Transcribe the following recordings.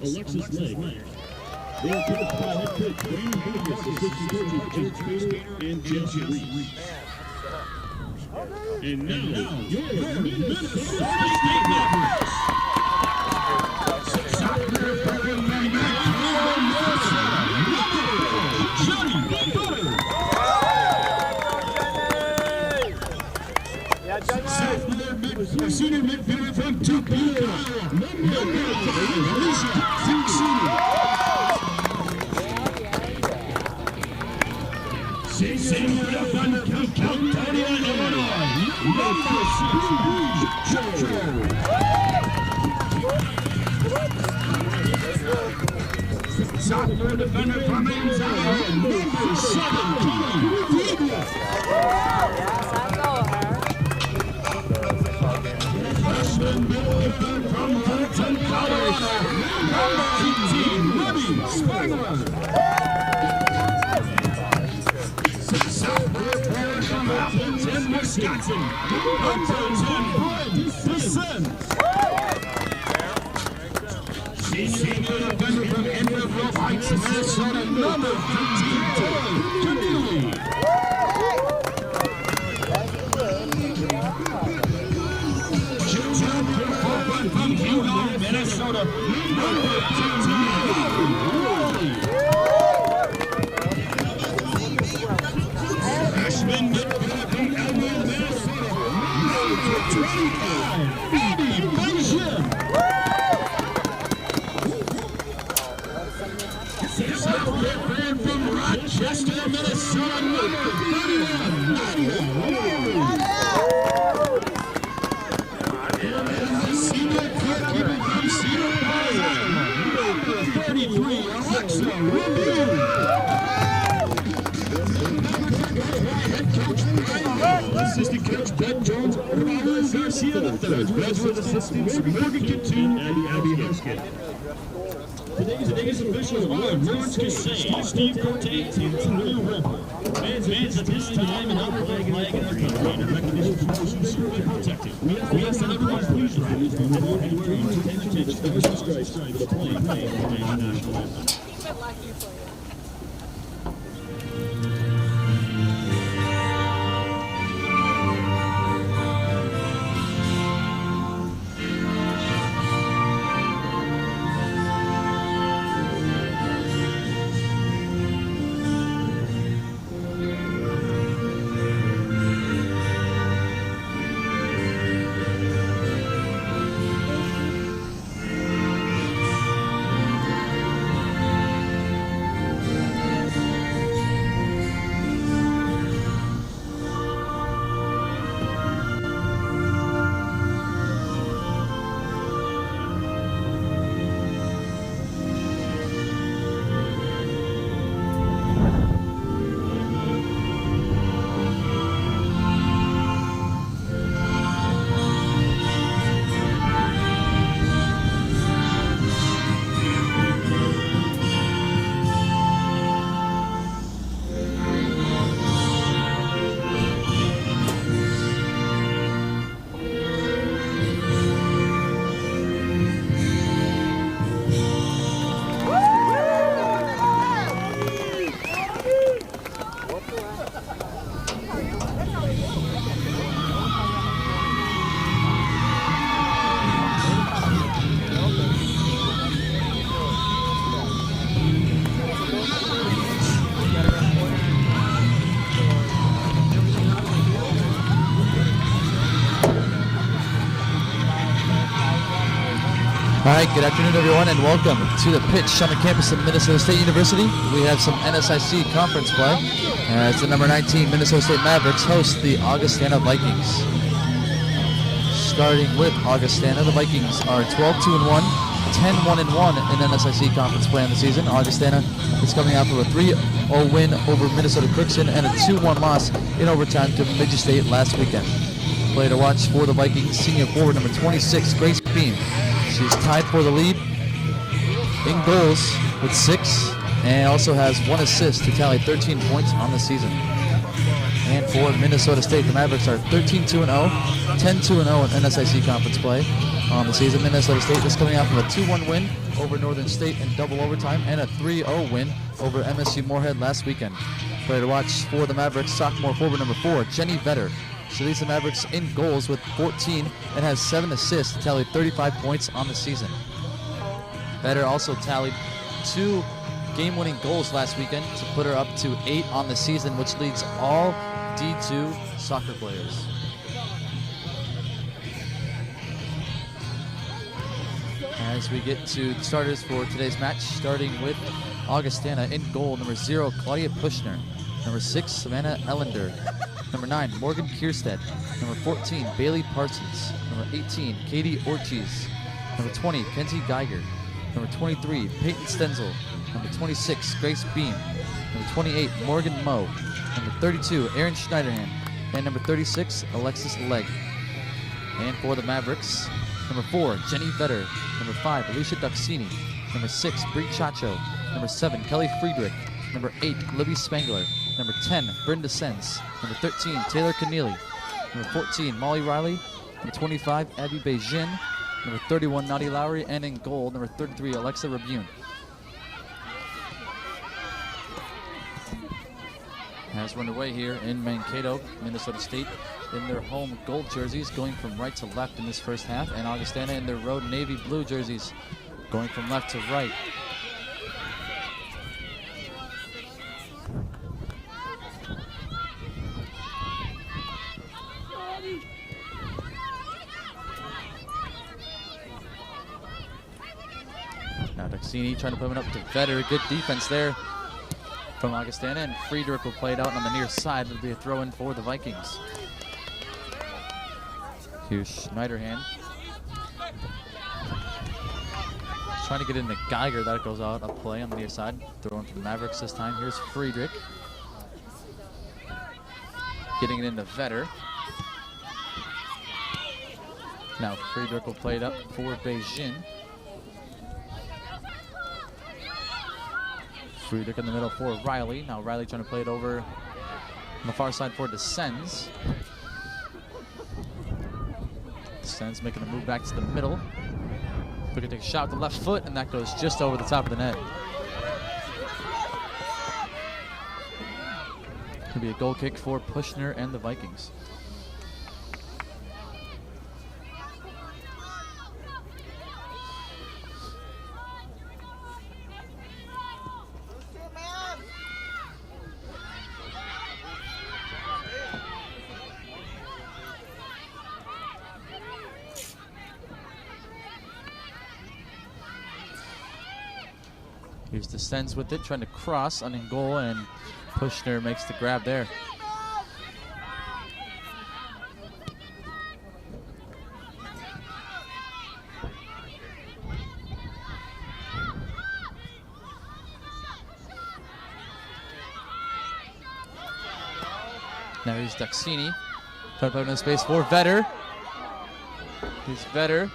Alexis Legg. They are coached by head coach Brandon Burgess, assistant coaches Jake Spader and Jesse Reese. And now, your Minnesota State Mavericks. Soccer program Johnny Butter. Senior midfielder from Topeka, number 5, Alicia Fixini. Senior defender from California, Illinois, number 6, Jojo. Sophomore defender from Anzano, number 17, freshman midfielder from Fulton, Colorado, number 18, Ruby Spangler. Sophomore player from Appleton, Wisconsin, number 10, Descent. Senior defender from Indianville Heights, Minnesota, number 15, Camille. From Hugo, Minnesota, number 15, freshman midfielder from Elmwood, Minnesota, number 25, Eddie Benjamin. Sophomore player from Rochester, Minnesota, number 31, Nadia. Senior goalkeeper from Cedar Falls, number 33, Alexa Review. Head coach Brian Hall, assistant coach Ben Jones, Robert Garcia III, graduate assistants Morgan Kintoon and Abby Hoskin. Today's officials are Lawrence Cassay, Steve Cortez, and Will Roper. Fans at this time and other flag in our country in recognition for those who serve and protected. We ask that everyone please rise and wearing attention to the stars and stripes for the playing of the national anthem. All right, good afternoon, everyone, and welcome to the pitch on the campus of Minnesota State University. We have some NSIC conference play as the number 19 Minnesota State Mavericks host the Augustana Vikings. starting with Augustana. The Vikings are 12-2-1, 10-1-1 in NSIC conference play on the season. Augustana is coming out from a 3-0 win over Minnesota Crookston and a 2-1 loss in overtime to Bemidji State last weekend. Player to watch for the Vikings, senior forward number 26, Grace Beam. She's tied for the lead in goals with 6 and also has 1 assist to tally 13 points on the season. And for Minnesota State, the Mavericks are 13-2-0, 10-2-0 in NSIC conference play on the season. Minnesota State is coming out from a 2-1 win over Northern State in double overtime and a 3-0 win over MSU Moorhead last weekend. Player to watch for the Mavericks, sophomore forward number 4, Jenny Vetter. She leads the Mavericks in goals with 14 and has 7 assists to tally 35 points on the season. Vetter also tallied 2 game-winning goals last weekend to put her up to 8 on the season, which leads all D2 soccer players. As we get to the starters for today's match, starting with Augustana in goal, number 0, Claudia Pushner. Number 6, Savannah Ellender. Number 9, Morgan Kierstead. Number 14, Bailey Parsons. Number 18, Katie Ortiz. Number 20, Kenzie Geiger. Number 23, Peyton Stenzel. Number 26, Grace Beam. Number 28, Morgan Moe. Number 32, Erin Schneiderhan. And number 36, Alexis Legg. And for the Mavericks, number 4, Jenny Vetter. Number 5, Alicia Duxini. Number 6, Brie Chacho. Number 7, Kelly Friedrich. Number 8, Libby Spangler. Number 10, Brenda Sens. Number 13, Taylor Keneally. Number 14, Molly Riley. Number 25, Abby Beijing. Number 31, Nadia Lowry. And in goal, number 33, Alexa Rabune. Has run away here in Mankato, Minnesota State, in their home gold jerseys, going from right to left in this first half, and Augustana in their road navy blue jerseys, going from left to right. Now Duxini trying to put it up to Vetter. Good defense there from Augustana, and Friedrich will play it out on the near side. It'll be a throw in for the Vikings. Here's Schneiderhan. Trying to get into Geiger. That goes out a play on the near side. Throw in for the Mavericks this time. Here's Friedrich. Getting it into Vetter. Now Friedrich will play it up for Beijing. Friedrich in the middle for Riley. Now Riley trying to play it over on the far side for Descends. Descends making a move back to the middle. We're going to take a shot with the left foot, and that goes just over the top of the net. Could be a goal kick for Pushner and the Vikings. Here's Descends with it, trying to cross on in goal, and Pushner makes the grab there. Now here's Duxini, trying to put it in space for Vetter. Here's Vetter,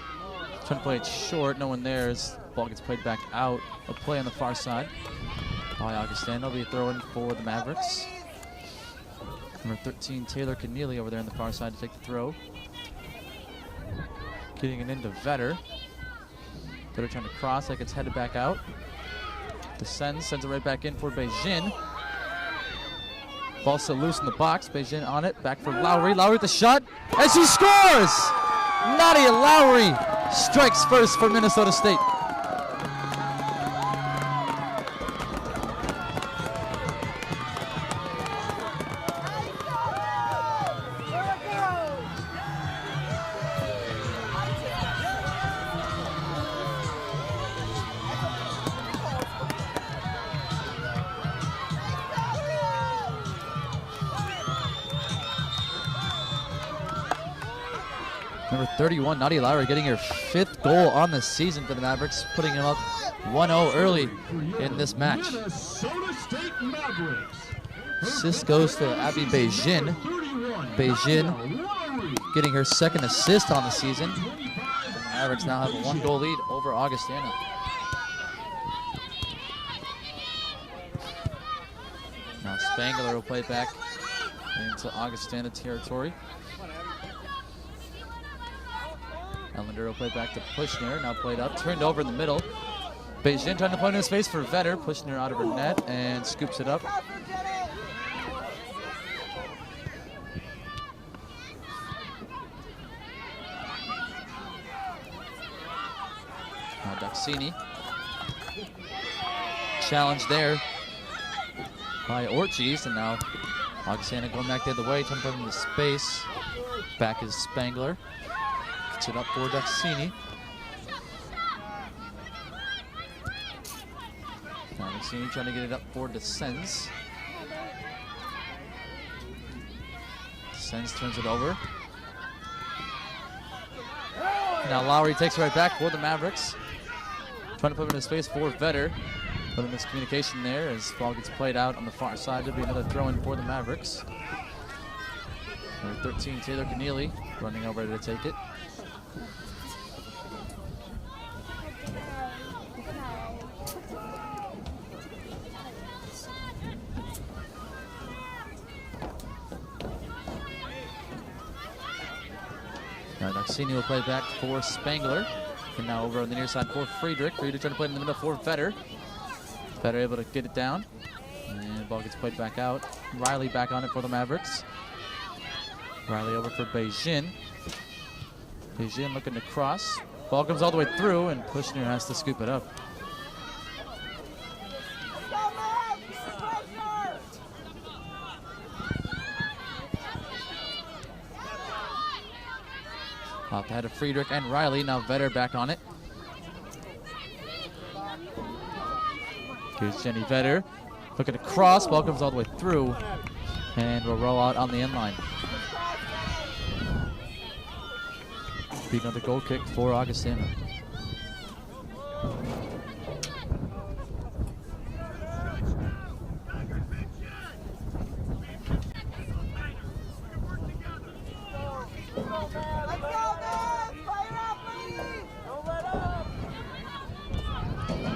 trying to play it short, no one there as the ball gets played back out. A play on the far side by Augustana. Will be a throw in for the Mavericks. Number 13, Taylor Keneally over there on the far side to take the throw. Getting it into Vetter. Vetter trying to cross, that gets headed back out. Descends, sends it right back in for Beijing. Ball still loose in the box. Beijing on it, back for Lowry. Lowry with the shot, and she scores! Nadia Lowry strikes first for Minnesota State. Number Number 31, Nadia Lowry, getting her 5th goal on the season for the Mavericks, putting them up 1-0 early in this match. Minnesota State Mavericks. Assist goes to Abby Beijing. Beijing getting her 2nd assist on the season. The Mavericks now have a 1-goal lead over Augustana. Now Spangler will play back into Augustana territory. Ellender will play back to Pushner, now played up, turned over in the middle. Beijing trying to play in space for Vetter, Pushner out of her net and scoops it up. Now Duxini. Challenge there by Ortiz, and now Augustana going back the other way, trying to put into space. Back is Spangler. Gets it up for Duxini. Now Duxini trying to get it up for Descends. Descends turns it over. Now Lowry takes it right back for the Mavericks. Trying to put it into space for Vetter. But a miscommunication there as ball gets played out on the far side. There'll be another throw-in for the Mavericks. Number 13, Taylor Keneally, running over to take it. Now Duxini will play back for Spangler. And now over on the near side for Friedrich. Friedrich trying to play in the middle for Vetter. Vetter able to get it down. And the ball gets played back out. Riley back on it for the Mavericks. Riley over for Beijing. Beijing looking to cross. Ball comes all the way through and Pushner has to scoop it up. Off ahead of Friedrich and Riley. Now Vetter back on it. Here's Jenny Vetter. Looking to cross. Ball comes all the way through. And will roll out on the end line. Be another goal kick for Augustana.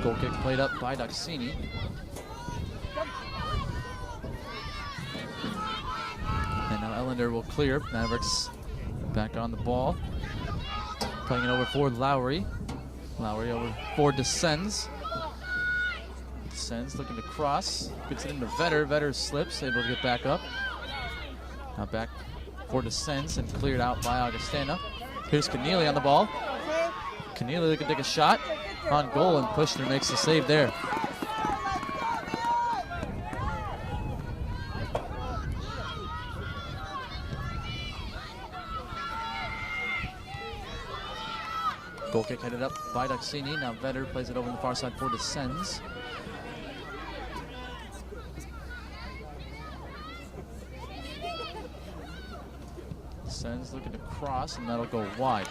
Goal kick played up by Duxini. And now Ellender will clear. Mavericks back on the ball. Playing it over for Lowry. Lowry over for Descends. Descends looking to cross. Gets it into Vetter. Vetter slips, able to get back up. Now back for Descends and cleared out by Augustana. Here's Keneally on the ball. Keneally looking to take a shot on goal, and Pushner makes the save there. Goal kick headed up by Duxini. Now Vetter plays it over on the far side for Descends. Descends looking to cross, and that'll go wide.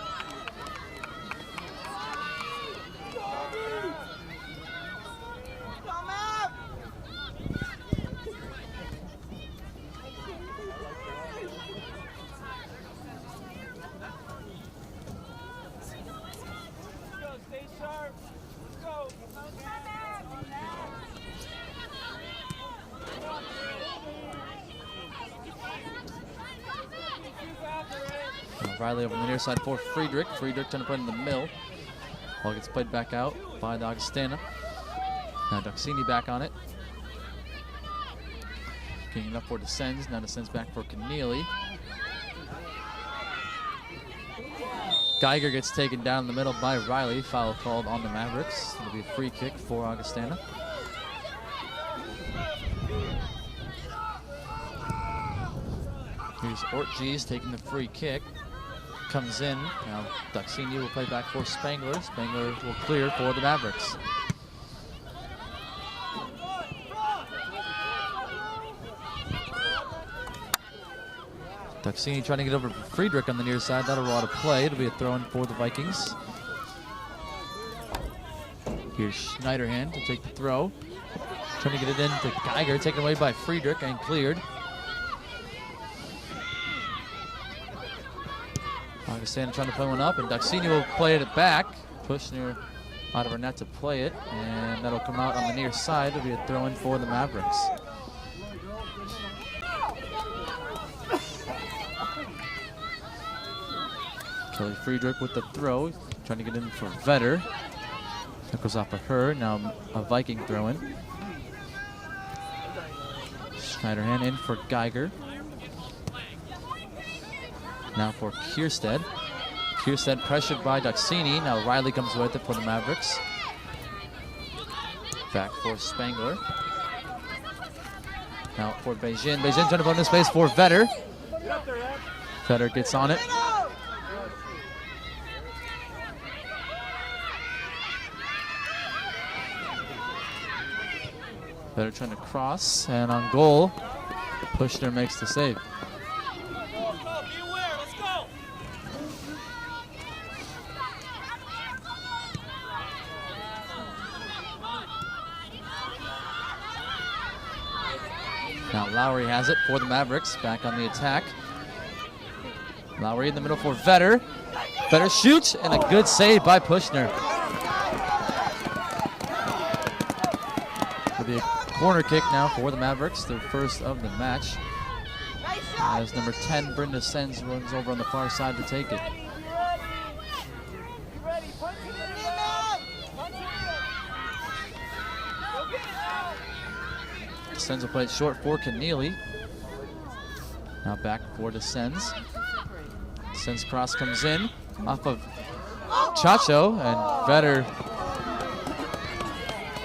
Riley over on the near side for Friedrich. Friedrich trying to put it in the middle. Ball gets played back out by the Augustana. Now Duxini back on it. Getting it up for Descends. Now Descends back for Keneally. Geiger gets taken down in the middle by Riley. Foul called on the Mavericks. It'll be a free kick for Augustana. Here's Ortiz taking the free kick. Comes in. Now Duxini will play back for Spangler. Spangler will clear for the Mavericks. Duxini trying to get over Friedrich on the near side. That'll roll out of play. It'll be a throw in for the Vikings. Here's Schneiderhan to take the throw. Trying to get it in to Geiger, taken away by Friedrich and cleared. Augustana trying to play one up, and Duxini will play it back. Kushner out of her net to play it, and that'll come out on the near side. It'll be a throw in for the Mavericks. Kelly Friedrich with the throw, trying to get in for Vetter. That goes off of her. Now a Viking throw in. Schneiderhan in for Geiger. Now for Kierstead. Kierstead pressured by Duxini. Now Riley comes with it for the Mavericks. Back for Spangler. Now for Beijing. Beijing trying to put in space for Vetter. Vetter gets on it. Vetter trying to cross, and on goal, Kushner makes the save. Now Lowry has it for the Mavericks, back on the attack. Lowry in the middle for Vetter. Vetter shoots, and a good save by Kushner. It'll be a corner kick now for the Mavericks, their first of the match. As number 10, Brenda Sens, runs over on the far side to take it. Sens will play it short for Keneally. Now back for the Sens. Sens cross comes in off of Chacho, and Vetter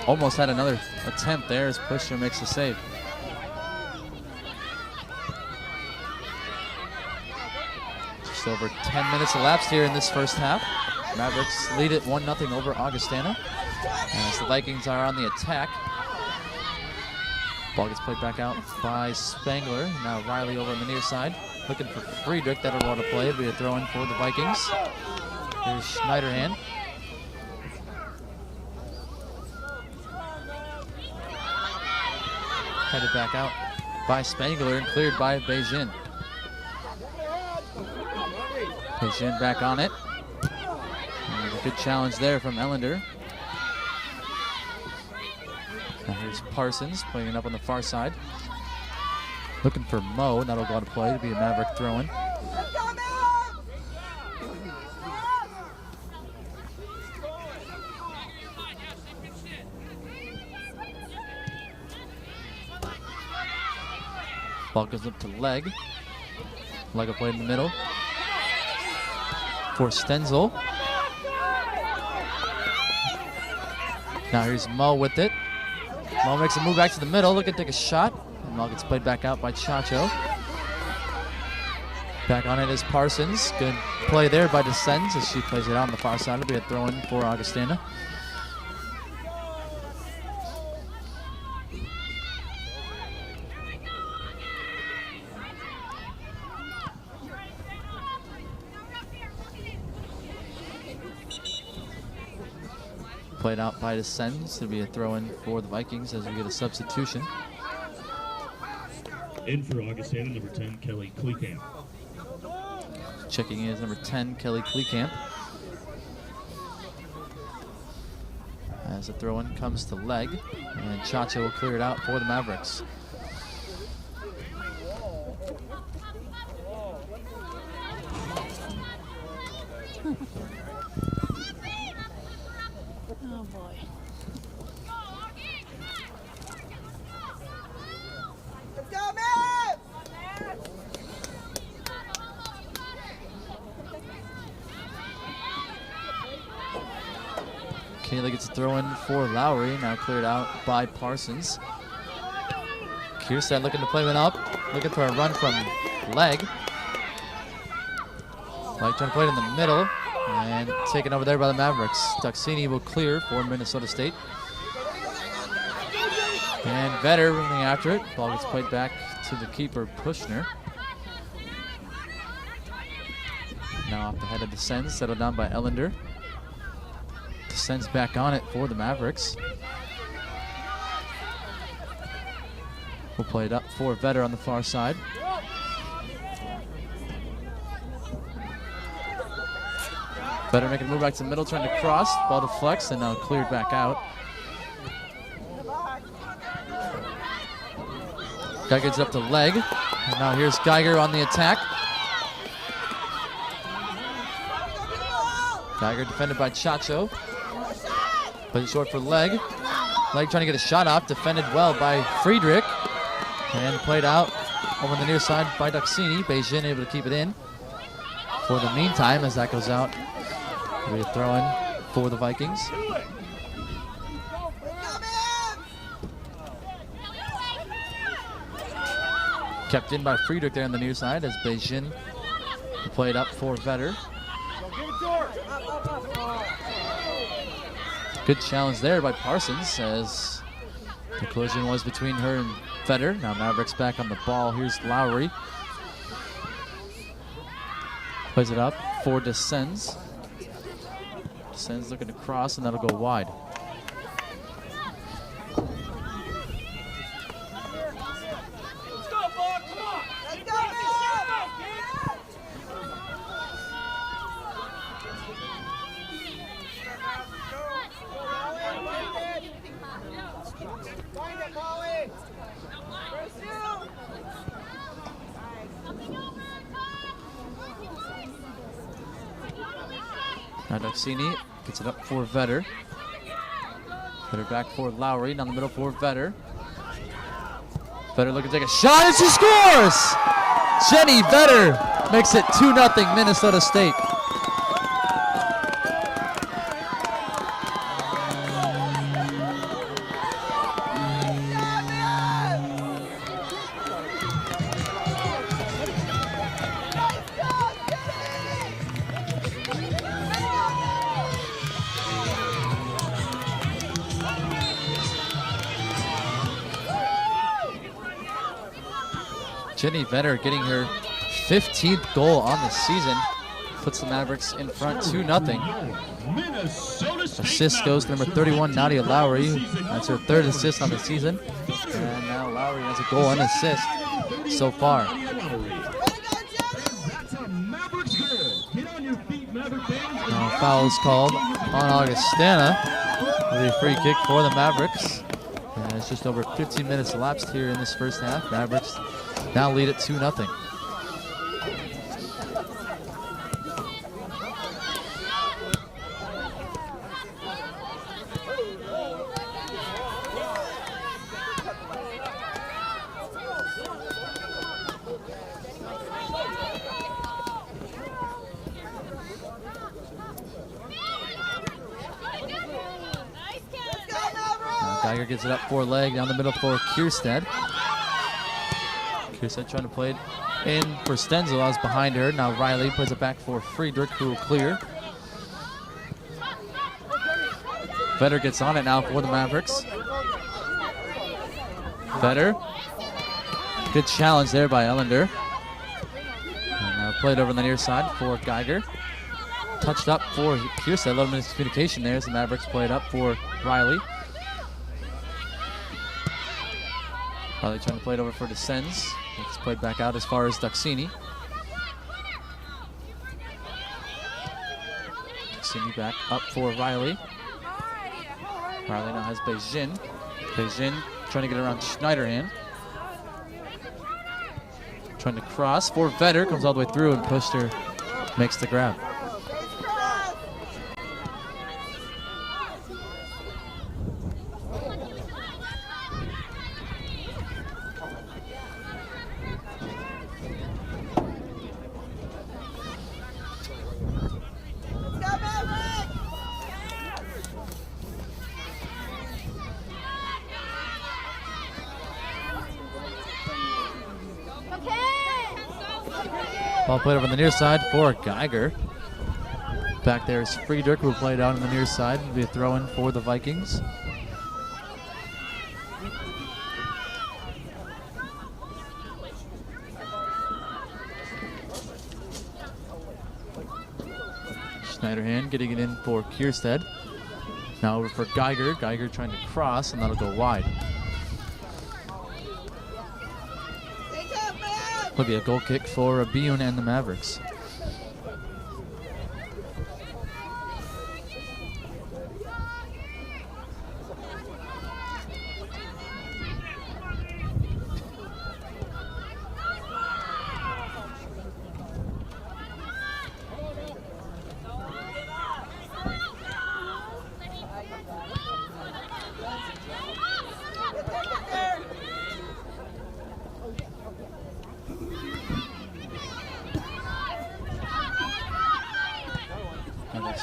almost had another attempt there as Kushner makes the save. Just over 10 minutes elapsed here in this first half. Mavericks lead it 1-0 over Augustana as the Vikings are on the attack. Ball gets played back out by Spangler. Now Riley over on the near side, looking for Friedrich. That'll roll to play. It'll be a throw in for the Vikings. Here's Schneiderhan. Headed back out by Spangler and cleared by Beijing. Beijing back on it. And a good challenge there from Ellender. Now here's Parsons playing it up on the far side. Looking for Mo. That'll go out of play to be a Maverick throw-in. Ball goes up to Leg. Leg will play in the middle for Stenzel. Now here's Mo with it. Mo makes a move back to the middle, looking to take a shot. And Mo gets played back out by Chacho. Back on it is Parsons. Good play there by Descends as she plays it out on the far side. It'll be a throw-in for Augustana. Played out by Descends. It'll be a throw-in for the Vikings as we get a substitution. In for Augustana, number 10, Kelly Kleekamp. Checking in is number 10, Kelly Kleekamp. As the throw-in comes to Leg, and Chacho will clear it out for the Mavericks. Oh boy. Kayla gets a throw in for Lowry, now cleared out by Parsons. Kierstead looking to play one up, looking for a run from Leg. Leg trying to play it in the middle, and taken over there by the Mavericks. Duxini will clear for Minnesota State. And Vetter running after it. Ball gets played back to the keeper, Kushner. now off the head of Descends, settled down by Ellender. Descends back on it for the Mavericks. We'll play it up for Vetter on the far side. Vetter making a move back to the middle, trying to cross. Ball deflects and now cleared back out. Geiger gets it up to leg. And now here's Geiger on the attack. Geiger defended by Chacho. Plays it short for Leg. Leg trying to get a shot off. Defended well by Friedrich. And played out over the near side by Duxini. Beijing able to keep it in. For the meantime, as that goes out, we throw in for the Vikings. Kept in by Friedrich there on the near side as Beijing played up for Vetter. Good challenge there by Parsons as the collision was between her and Vetter. Now Mavericks back on the ball. Here's Lowry. Plays it up for Descends. Descends looking to cross, and that'll go wide. Now Duxini gets it up for Vetter. Vetter back for Lowry, down the middle for Vetter. Vetter looking to take a shot, and she scores! Jenny Vetter makes it 2-0 Minnesota State. Jenny Vetter getting her 15th goal on the season. Puts the Mavericks in front 2-0. Assist goes to number 31, Nadia Lowry. That's her third assist on the season. And now Lowry has a goal and assist so far. Now foul's called on Augustana. It'll be a free kick for the Mavericks. And it's just over 15 minutes elapsed here in this first half. Mavericks now lead it 2-0. Geiger gets it up for leg, down the middle for Kierstead. Kierstead trying to play it in for Stenzel. I was behind her. Now Riley plays it back for Friedrich, who will clear. Vetter gets on it now for the Mavericks. Vetter. Good challenge there by Ellender. And now played over on the near side for Geiger. Touched up for Kierstead. A little miscommunication there as the Mavericks play it up for Riley. Riley trying to play it over for Descends. It's played back out as far as Duxini. Duxini back up for Riley. Riley now has Beijing. Beijing trying to get around Schneiderhan. Trying to cross for Vetter. Comes all the way through and pushed her. Makes the grab. Ball played over on the near side for Geiger. Back there is Friedrich, who will play down on the near side. It'll be a throw-in for the Vikings. Schneiderhan getting it in for Kierstead. Now over for Geiger. Geiger trying to cross, and that'll go wide. Will be a goal kick for Biyun and the Mavericks.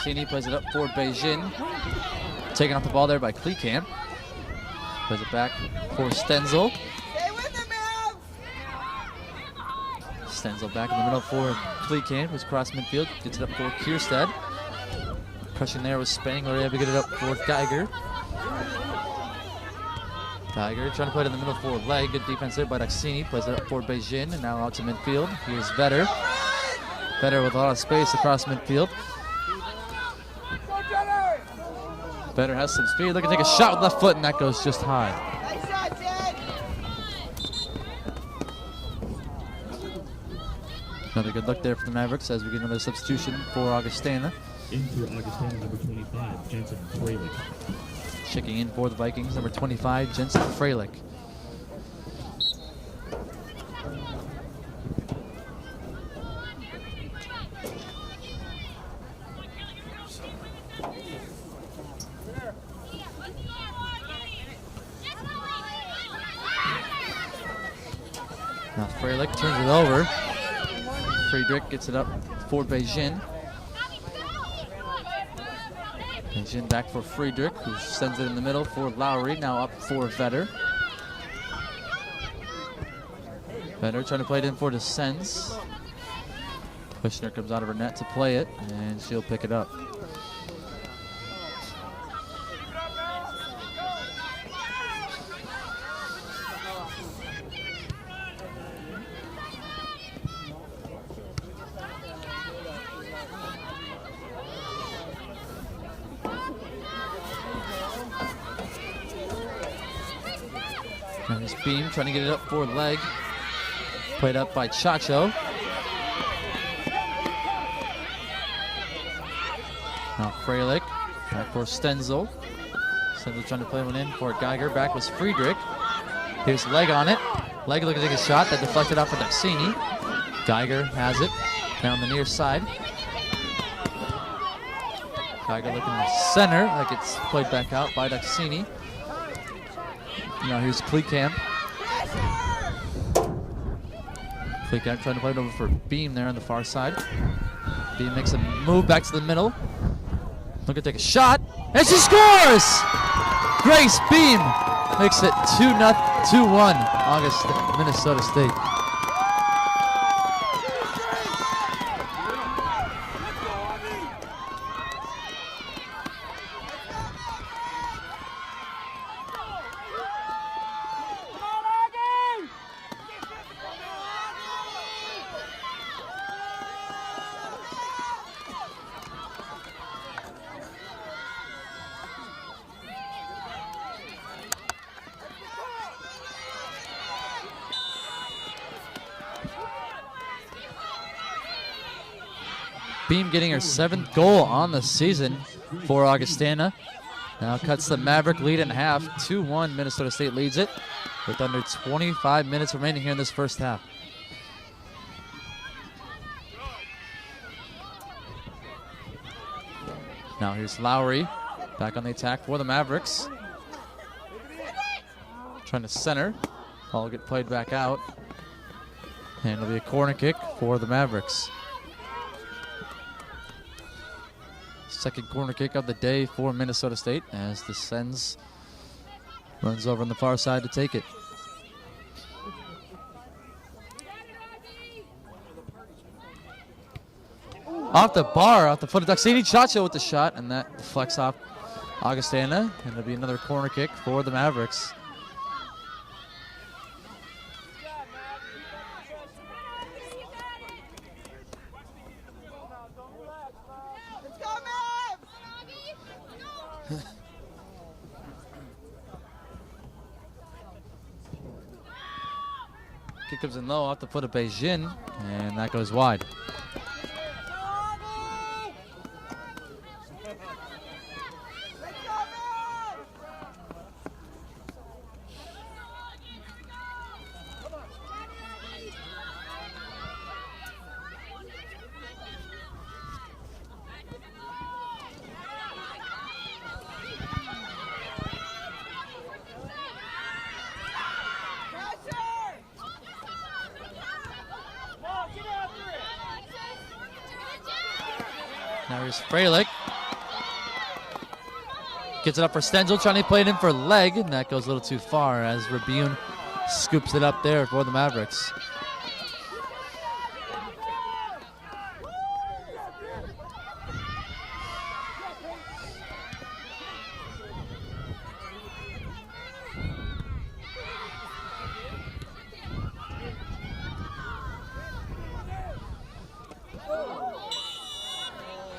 Sini plays it up for Beijing. Taken off the ball there by Kleekamp. Plays it back for Stenzel. Stenzel back in the middle for Kleekamp, who's across midfield. Gets it up for Kierstead. Pressing there was Spangler, able to get it up for Geiger. Geiger trying to play it in the middle for Leg. Good defense there by Daxini. Plays it up for Beijing, and now out to midfield. Here's Vetter. Vetter with a lot of space across midfield. Vetter has some speed. Looking to take a shot with left foot, and that goes just high. Another good look there for the Mavericks as we get another substitution for Augustana. In for Augustana, number 25, Jensen Freilich. Checking in for the Vikings, number 25, Jensen Freilich. Now Freilich turns it over. Friedrich gets it up for Beijing. Beijing back for Friedrich, who sends it in the middle for Lowry. Now up for Vetter. Vetter trying to play it in for the Sens. Kushner comes out of her net to play it, and she'll pick it up. And this Beam trying to get it up for Leg. Played up by Chacho. Now Freilich, back for Stenzel. Stenzel trying to play one in for Geiger. Back was Friedrich. Here's Leg on it. Leg looking to take a shot that deflected off of Daxini. Geiger has it down the near side. Geiger looking to center, like it's played back out by Daxini. Now here's Kleekamp. Kleekamp trying to play it over for Beam there on the far side. Beam makes a move back to the middle. Looking to take a shot, and she scores! Grace Beam makes it 2-1, Minnesota State. Beam getting her 7th goal on the season for Augustana. Now cuts the Maverick lead in half. 2-1, Minnesota State leads it with under 25 minutes remaining here in this first half. Now here's Lowry back on the attack for the Mavericks. Trying to center. Ball will get played back out. And it'll be a corner kick for the Mavericks. Second corner kick of the day for Minnesota State as the Sens runs over on the far side to take it. Off the bar, off the foot of Daxini. Chacho with the shot, and that deflects off Augustana, and it'll be another corner kick for the Mavericks. Kick comes in low off the foot of Beijing, and that goes wide. Now here's MAVRIK. Gets it up for Stenzel, trying to play it in for leg, and that goes a little too far as Rabune scoops it up there for the Mavericks.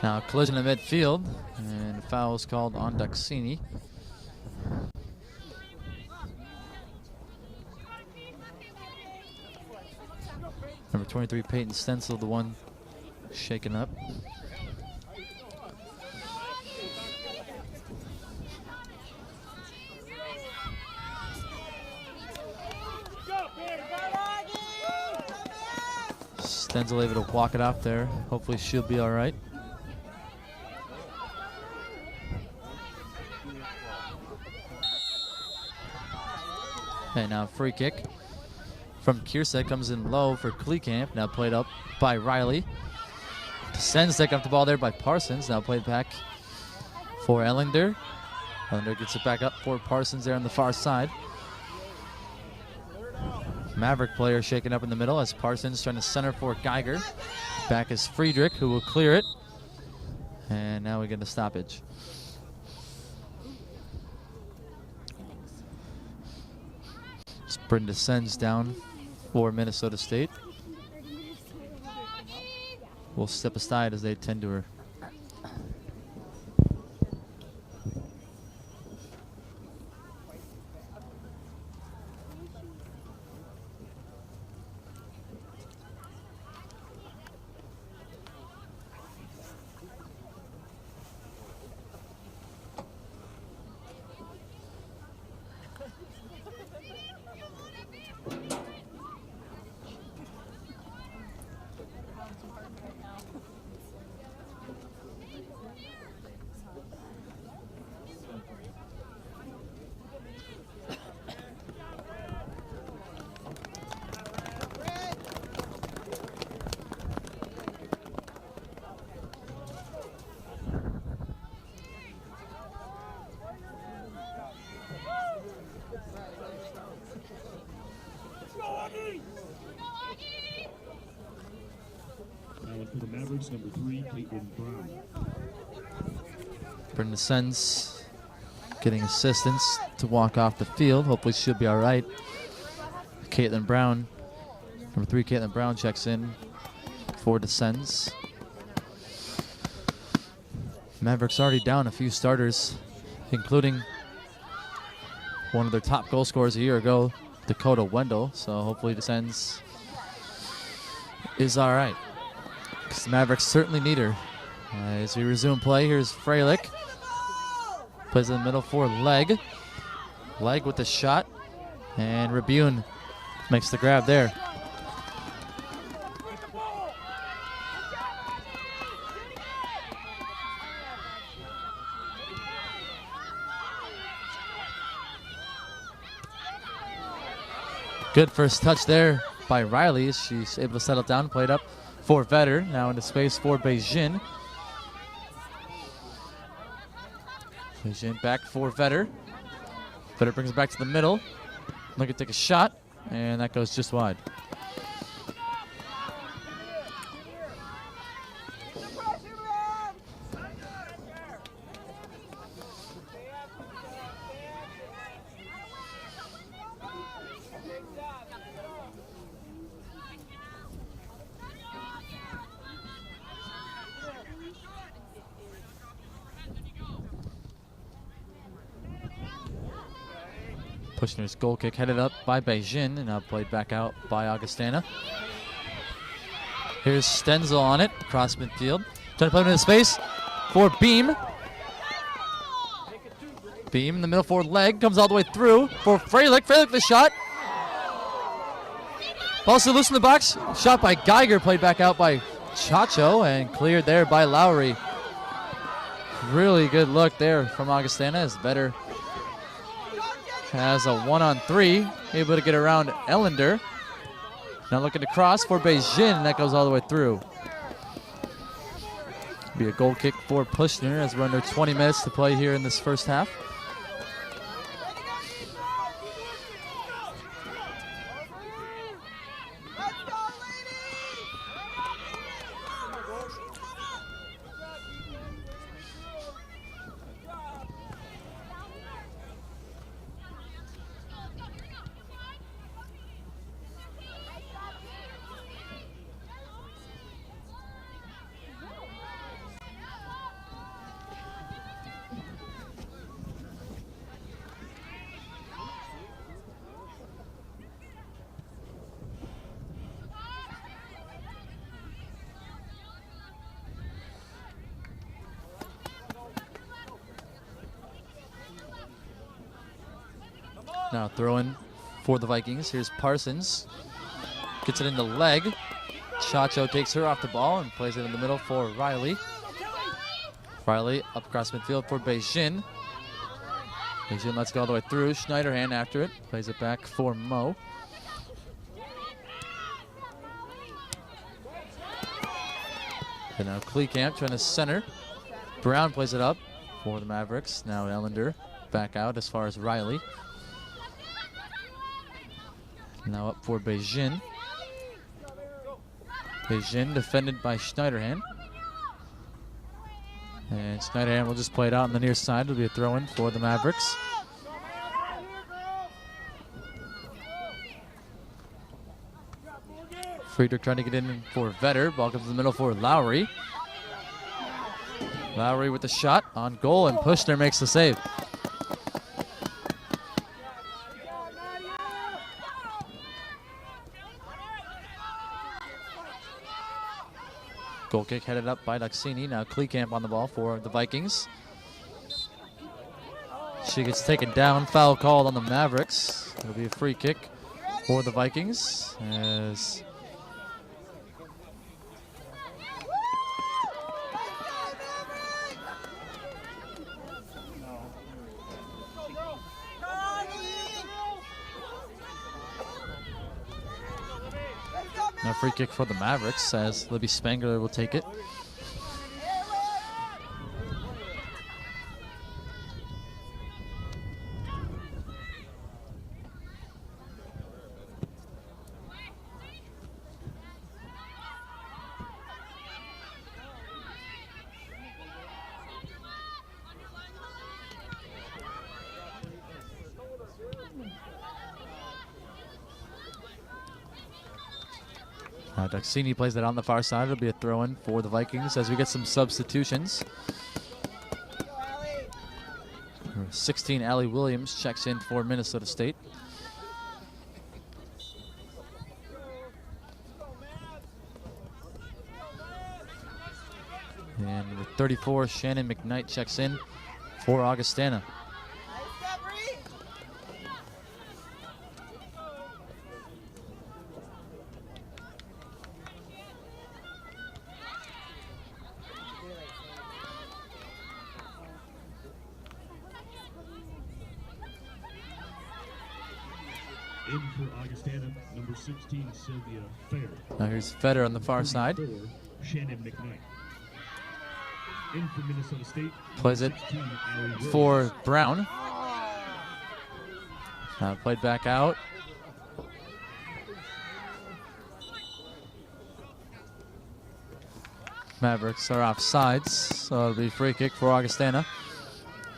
Now collision in midfield, and foul is called on Duxini. Number 23, Peyton Stenzel, the one shaken up. Stenzel able to walk it off there. Hopefully she'll be all right. Okay, now free kick from Kierstead comes in low for Kleekamp. Now played up by Riley. Sends take up the ball there by Parsons. Now played back for Ellender. Ellender gets it back up for Parsons there on the far side. MAVRIK player shaken up in the middle as Parsons trying to center for Geiger. Back is Friedrich, who will clear it. And now we get a stoppage. Brenda sends down for Minnesota State. We'll step aside as they tend to her. For the Mavericks, number 3, Caitlin Brown. Brenda Sens getting assistance to walk off the field. Hopefully she'll be all right. Caitlin Brown, number 3, Caitlin Brown checks in for the Sens. Mavericks already down a few starters, including one of their top goal scorers a year ago, Dakota Wendell. So hopefully the Sens is all right, because the Mavericks certainly need her. As we resume play, here's Freilich. Plays in the middle for Leg. Leg with the shot, and Rabune makes the grab there. Good first touch there by Riley. She's able to settle down, played up for Vetter. Now into space for Beijing. Beijing back for Vetter. Vetter brings it back to the middle. Look at take a shot, and that goes just wide. Pushner's goal kick headed up by Beijing and now played back out by Augustana. Here's Stenzel on it, across midfield. Trying to play it into space for Beam. Beam in the middle forward leg, comes all the way through for Freilich. Freilich the shot. Ball still loose in the box. Shot by Geiger, played back out by Chacho and cleared there by Lowry. Really good look there from Augustana as Vetter has a 1-on-3, able to get around Ellender. Now looking to cross for Beijing, and that goes all the way through. Be a goal kick for Pushner as we're under 20 minutes to play here in this first half. Now throwing for the Vikings. Here's Parsons. Gets it in the leg. Chacho takes her off the ball and plays it in the middle for Riley. Riley up across midfield for Beijing. Beijing lets go all the way through. Schneiderhan after it. Plays it back for Mo. And now Kleekamp trying to center. Brown plays it up for the Mavericks. Now Ellender back out as far as Riley. Now up for Beijing. Beijing defended by Schneiderhan. And Schneiderhan will just play it out on the near side. It'll be a throw-in for the Mavericks. Friedrich trying to get in for Vetter. Ball comes to the middle for Lowry. Lowry with the shot on goal, and Pushner makes the save. Goal kick headed up by Duxini. Now Kleekamp on the ball for the Vikings. She gets taken down. Foul called on the Mavericks. It'll be a free kick for the Vikings. As a free kick for the Mavericks as Libby Spangler will take it. Duxini plays that on the far side. It'll be a throw-in for the Vikings as we get some substitutions. 16, Allie Williams checks in for Minnesota State. And with 34, Shannon McKnight checks in for Augustana. In for Augustana, number 16, Sylvia Fair. Now here's Vetter on the far side. Shannon McKnight. In for Minnesota State. Plays it for Brown. Played back out. Mavericks are off sides, so it'll be a free kick for Augustana.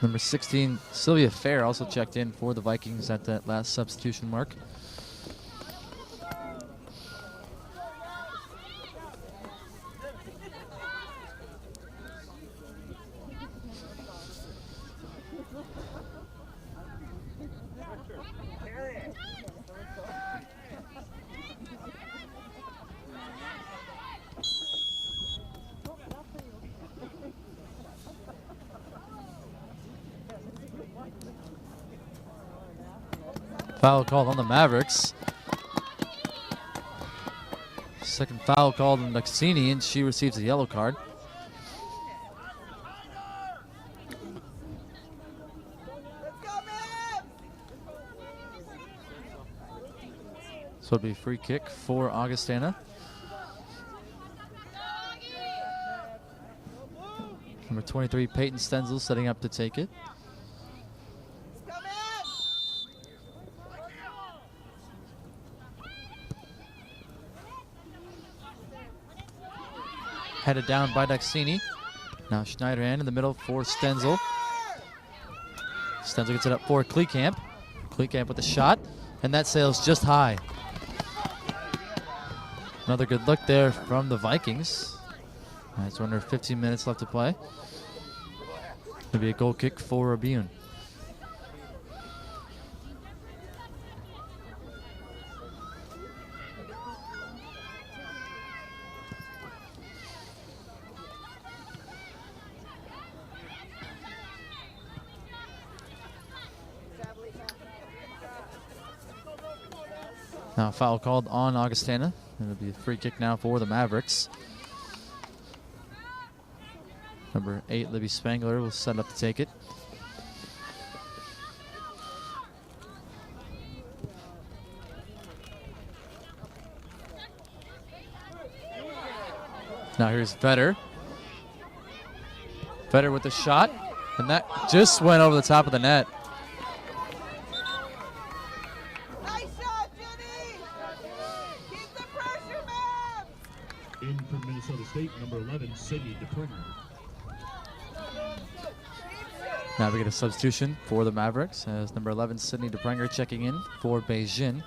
Number 16, Sylvia Fair, also checked in for the Vikings at that last substitution mark. Foul called on the Mavericks. Second foul called on Duxini, and she receives a yellow card. So it'll be a free kick for Augustana. Number 23, Peyton Stenzel, setting up to take it. Headed down by Duxini. Now Schneiderhan in the middle for Stenzel. Stenzel gets it up for Kleekamp. Kleekamp with a shot, and that sails just high. Another good look there from the Vikings. It's under 15 minutes left to play. It'll be a goal kick for Rabun. Now foul called on Augustana. It'll be a free kick now for the Mavericks. Number 8, Libby Spangler, will set up to take it. Now here's Vetter. Vetter with the shot, and that just went over the top of the net. Nice shot, Jenny! Keep the pressure, man! In from Minnesota State, number 11, Sydney DePringer. Now we get a substitution for the Mavericks as number 11, Sydney DePringer, checking in for Beijing.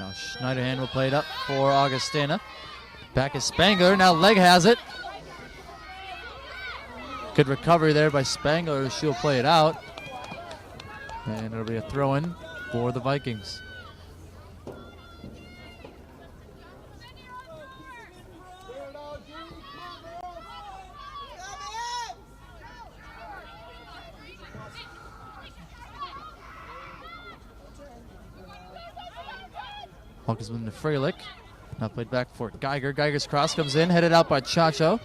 Now Schneiderhan will play it up for Augustana. Back is Spangler. Now Leg has it. Good recovery there by Spangler. She'll play it out. And it'll be a throw-in for the Vikings. Puck is moving to Freilich. Now played back for Geiger. Geiger's cross comes in, headed out by Chacho.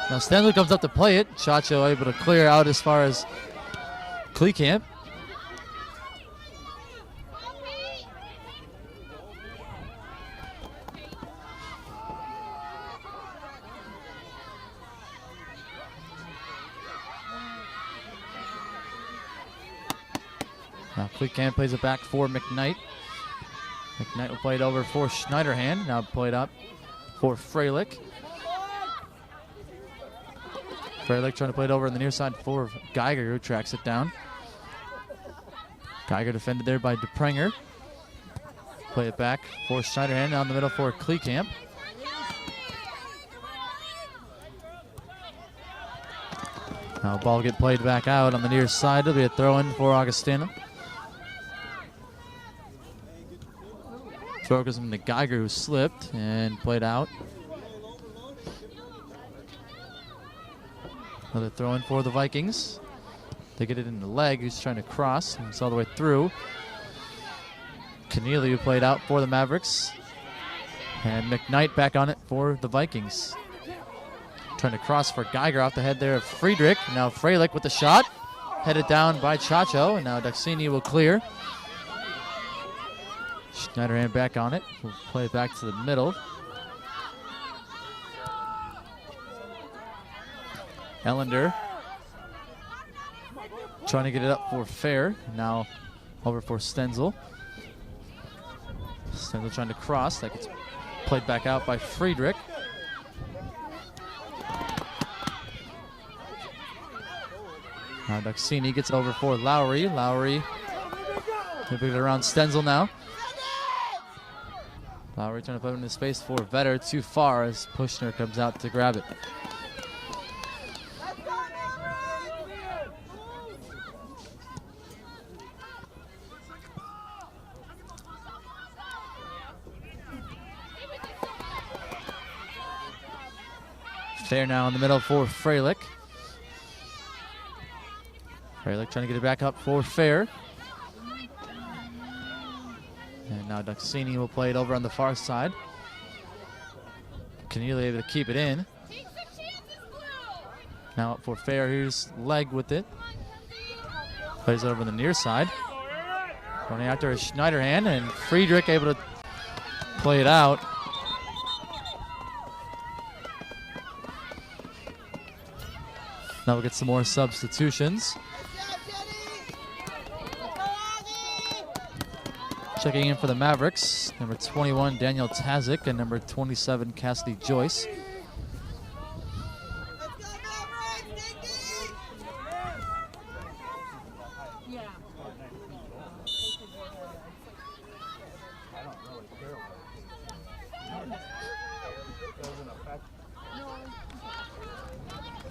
Now Stanley comes up to play it. Chacho able to clear out as far as Kleekamp. Now Kleekamp plays it back for McKnight. McKnight will play it over for Schneiderhan. Now played up for Freilich. Freilich trying to play it over on the near side for Geiger, who tracks it down. Geiger defended there by DePringer. Play it back for Schneiderhan. Down the middle for Kleekamp. Now ball get played back out on the near side. It'll be a throw-in for Augustana. Throw goes into Geiger, who slipped and played out. Another throw-in for the Vikings. They get it in the leg, who's trying to cross. And it's all the way through. Keneally, who played out for the Mavericks. And McKnight back on it for the Vikings. Trying to cross for Geiger off the head there of Friedrich. Now Freilich with the shot. Headed down by Chacho. And now Duxini will clear. Schneiderhan back on it. We'll play it back to the middle. Ellender trying to get it up for Fair. Now over for Stenzel. Stenzel trying to cross. That gets played back out by Friedrich. Now Duxini gets over for Lowry. Lowry moving it around Stenzel now. Lowry trying to put it into space for Vetter. Too far as Pushner comes out to grab it. Fair now in the middle for Freilich. Freilich trying to get it back up for Fair. And now Duxini will play it over on the far side. Keneally able to keep it in. Now up for Fair. Here's Leg with it. Plays it over on the near side. Running after a Schneiderhan, and Friedrich able to play it out. Now we'll get some more substitutions. Checking in for the Mavericks, number 21, Daniel Tazik, and number 27, Cassidy Joyce.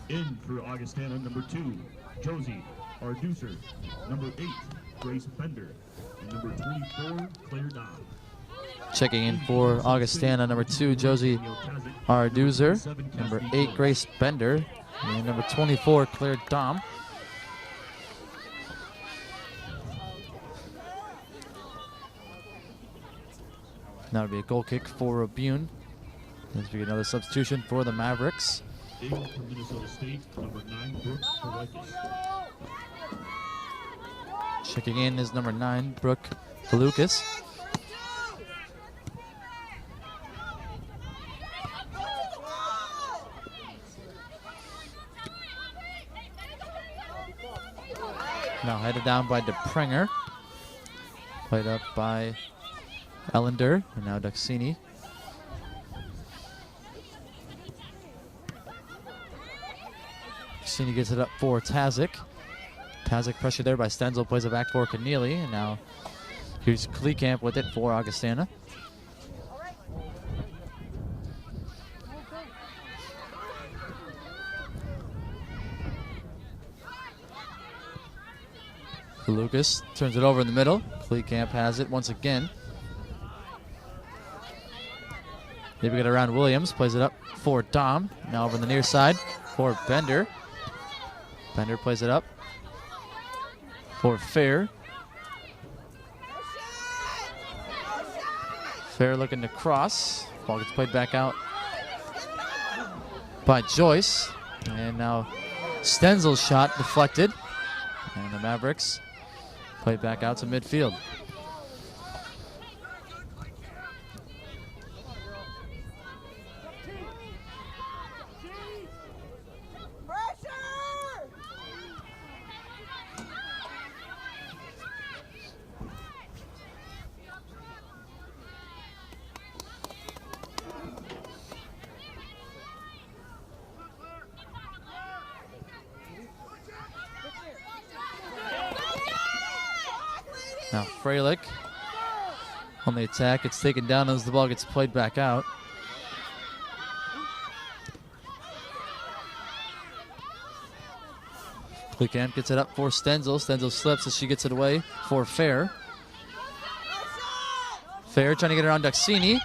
In for Augustana, number 2, Josie Arducer. Number 8, Grace Bender. And number 24, Claire Dodd. Checking in for Augustana, number 2, Josie Arducer. Number 8, Grace Bender. And number 24, Claire Dom. Now it'll be a goal kick for Rabune. As we get another substitution for the Mavericks. In from Minnesota State, number 9, Brooke Kawakis. Checking in is number 9, Brooke Falukas. Now headed down by DePrenger. Played up by Ellender, and now Duxini. Duxini gets it up for Tazik. Tazik pressure there by Stenzel, plays it back for Keneally, and now here's Kleekamp with it for Augustana. Lucas turns it over in the middle. Kleekamp has it once again. Maybe get around Williams, plays it up for Dom. Now over on the near side for Bender. Bender plays it up for Fair. Fair looking to cross. Ball gets played back out by Joyce. And now Stenzel's shot deflected. And the Mavericks play back out to midfield. Now Freilich on the attack. It's taken down as the ball gets played back out. Kleekamp gets it up for Stenzel. Stenzel slips as she gets it away for Fair. Fair trying to get around Duxini.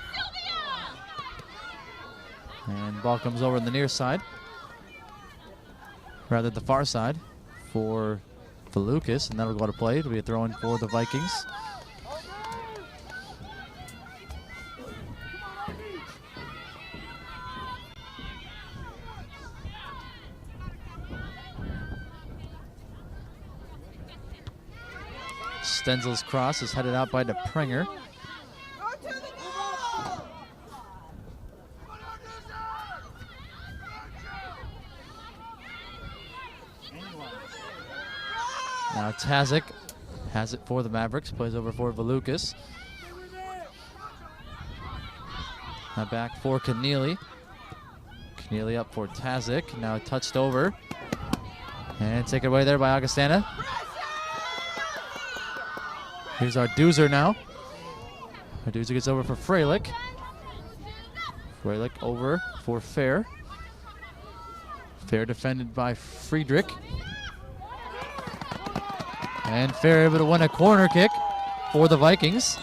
And ball comes over on the near side. Rather the far side for Lucas, and that'll go to play. It'll be a throw-in for the Vikings. Stenzel's cross is headed out by DePrenger. Now Tazik has it for the Mavericks, plays over for Valukas. Now back for Keneally. Keneally up for Tazik, now touched over. And taken away there by Augustana. Here's Arducer now. Arducer gets over for Freilich. Freilich over for Fair. Fair defended by Friedrich. And Fair able to win a corner kick for the Vikings.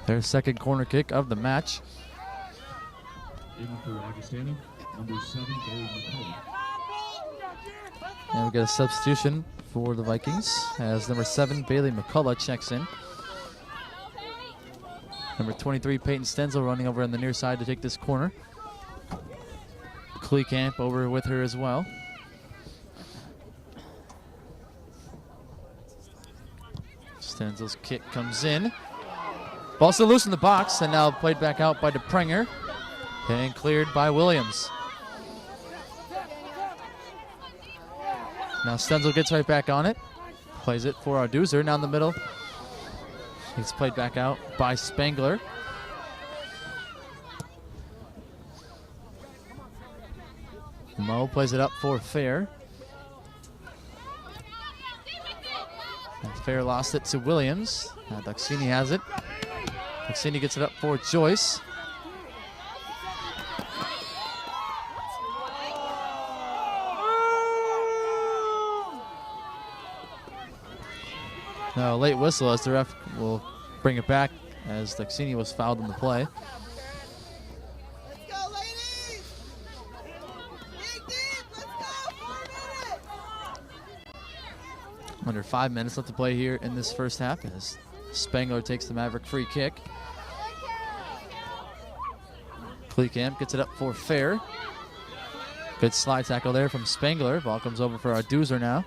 Their second corner kick of the match. In for Augustana, number 7, Bailey McCullough. And we get a substitution for the Vikings as number 7, Bailey McCullough, checks in. Number 23, Peyton Stenzel, running over on the near side to take this corner. Kleekamp over with her as well. Stenzel's kick comes in. Ball still loose in the box, and now played back out by DePrenger and cleared by Williams. Now Stenzel gets right back on it. Plays it for our Doozer. Now in the middle. It's played back out by Spangler. Mo plays it up for Fair. And Fair lost it to Williams. Now Duxini has it. Duxini gets it up for Joyce. Now a late whistle as the ref will bring it back as Duxini was fouled in the play. Let's go, ladies! Dig deep! Let's go! 4 minutes! Under 5 minutes left to play here in this first half as Spangler takes the MAVRIK free kick. Kleekamp gets it up for Fair. Good slide tackle there from Spangler. Ball comes over for our Doozer now.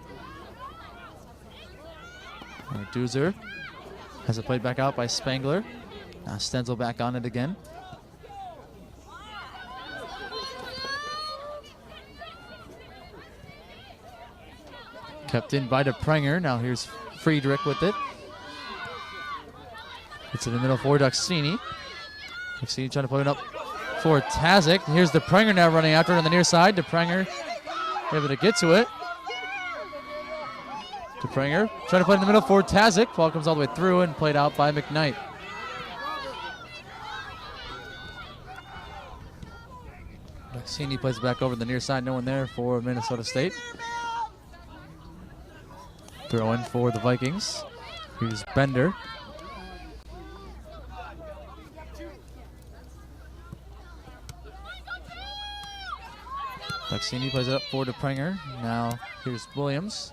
Our Doozer has it played back out by Spangler. Now Stenzel back on it again. Kept in by DePrenger. Now here's Friedrich with it. It's in the middle for Duxini. Duxini trying to put it up for Tazic. Here's DePrenger now running after it on the near side. DePrenger able to get to it. DePrenger trying to play in the middle for Tazic. Ball comes all the way through and played out by McKnight. Duxini plays it back over the near side. No one there for Minnesota State. Throw in for the Vikings. Here's Bender. Duxini plays it up for DePrenger. Now here's Williams.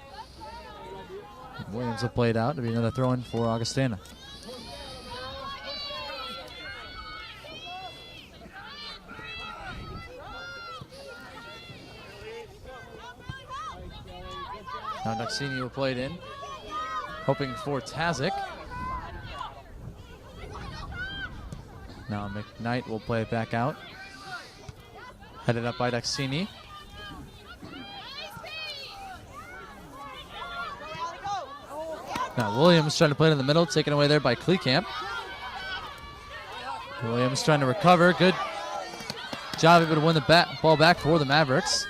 Williams will play it out to be another throw in for Augustana. Now Duxini will play it in, hoping for Tazic. Now McKnight will play it back out. Headed up by Duxini. Now Williams trying to play it in the middle, taken away there by Kleekamp. Williams trying to recover. Good job able to win the ball back for the Mavericks.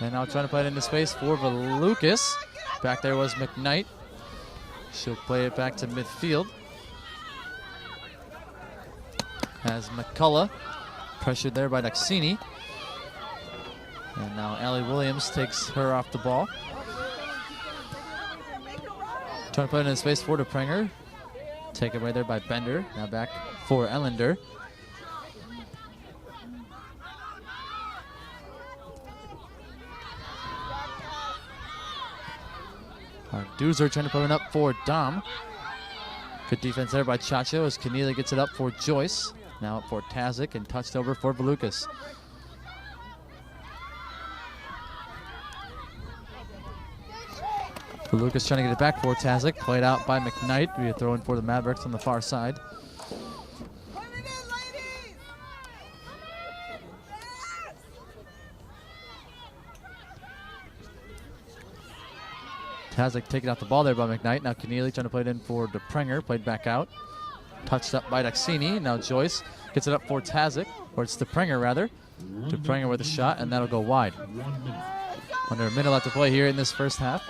And now trying to play it into space for Valukas. Back there was McKnight. She'll play it back to midfield. As McCullough pressured there by Duxini. And now Allie Williams takes her off the ball. Trying to put it in space for DePrenger. Taken away there by Bender. Now back for Ellender. Our Doozer trying to put it up for Dom. Good defense there by Chacho as Keneally gets it up for Joyce. Now up for Tazic and touched over for Valukas. Valukas trying to get it back for Tazic. Played out by McKnight. We throw in for the Mavericks on the far side. Tazic taking out the ball there by McKnight. Now Keneally trying to play it in for DePrenger. Played back out. Touched up by Duxini. Now Joyce gets it up for Tazic. Or it's DePrenger rather. DePrenger with a shot, and that'll go wide. Under a minute left to play here in this first half.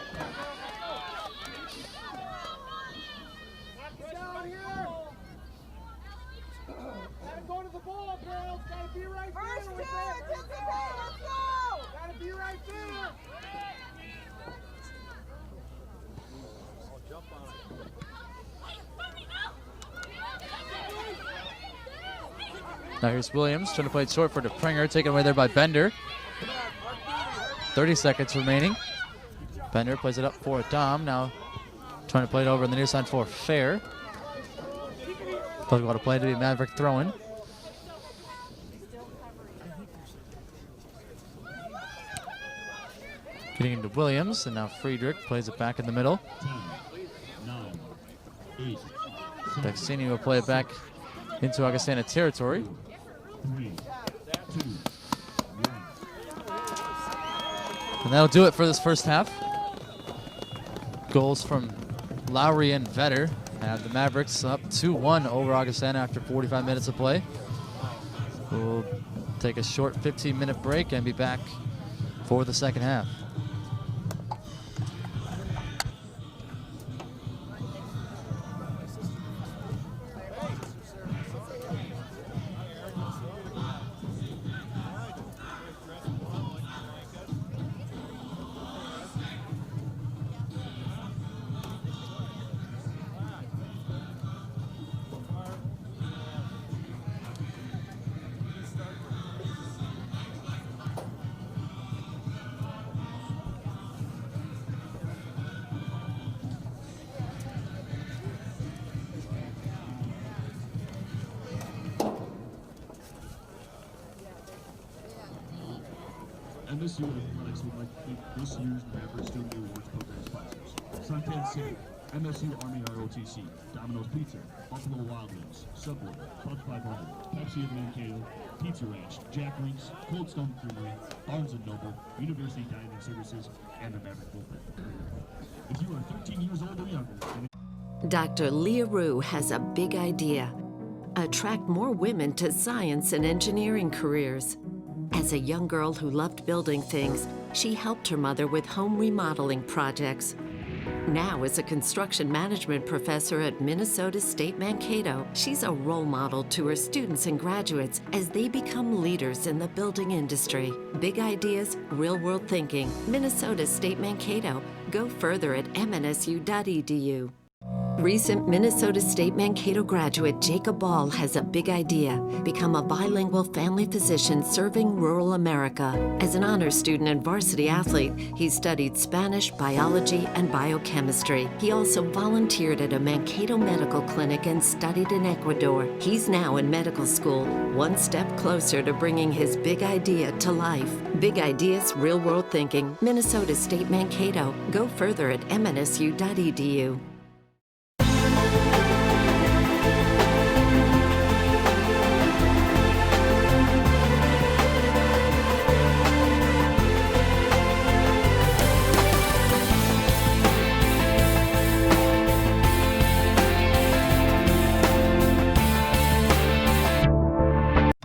Now here's Williams trying to play it short for DePringer, taken away there by Bender. 30 seconds remaining. Bender plays it up for Dom. Now trying to play it over on the near side for Fair. Thought about a play to be MAVRIK throwing. Getting into Williams, and now Friedrich plays it back in the middle. 10, 9, 8, Dexini will play it back into Augustana territory. 3, 2, 1. And that'll do it for this first half. Goals from Lowry and Vetter have the Mavericks up 2-1 over Augustana after 45 minutes of play. We'll take a short 15-minute break and be back for the second half. MSU Athletics would like to thank this year's MAVRIK Student Awards program sponsors: Suntan City, MSU Army ROTC, Domino's Pizza, Buffalo Wild Wings, Subway, Club 500, Pepsi of Mankato, Pizza Ranch, Jack Links, Cold Stone Creamery, Barnes & Noble, University Dining Services, and the MAVRIK Bullpen. If you are 13 years old or younger, Dr. Leah Rue has a big idea: attract more women to science and engineering careers. As a young girl who loved building things, she helped her mother with home remodeling projects. Now, as a construction management professor at Minnesota State Mankato, she's a role model to her students and graduates as they become leaders in the building industry. Big ideas, real-world thinking. Minnesota State Mankato. Go further at mnsu.edu. Recent Minnesota State Mankato graduate Jacob Ball has a big idea: become a bilingual family physician serving rural America. As an honors student and varsity athlete, he studied Spanish, biology, and biochemistry. He also volunteered at a Mankato medical clinic and studied in Ecuador. He's now in medical school, one step closer to bringing his big idea to life. Big ideas, real-world thinking. Minnesota State Mankato. Go further at mnsu.edu.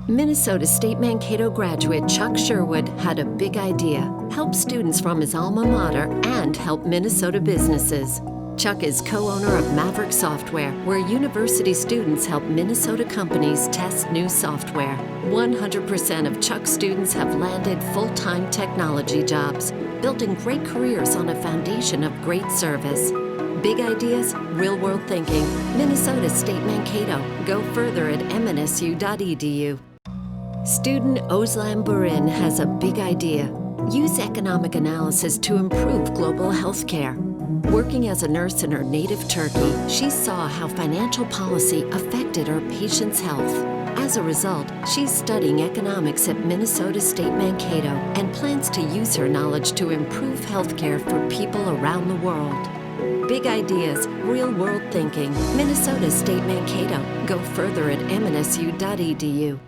Minnesota State Mankato graduate Chuck Sherwood had a big idea: help students from his alma mater and help Minnesota businesses. Chuck is co-owner of MAVRIK Software, where university students help Minnesota companies test new software. 100% of Chuck's students have landed full-time technology jobs, building great careers on a foundation of great service. Big ideas, real-world thinking. Minnesota State Mankato. Go further at mnsu.edu. Student Ozlan Burin has a big idea: use economic analysis to improve global health care. Working as a nurse in her native Turkey, she saw how financial policy affected her patients' health. As a result, she's studying economics at Minnesota State Mankato and plans to use her knowledge to improve healthcare for people around the world. Big ideas, real-world thinking. Minnesota State Mankato. Go further at mnsu.edu.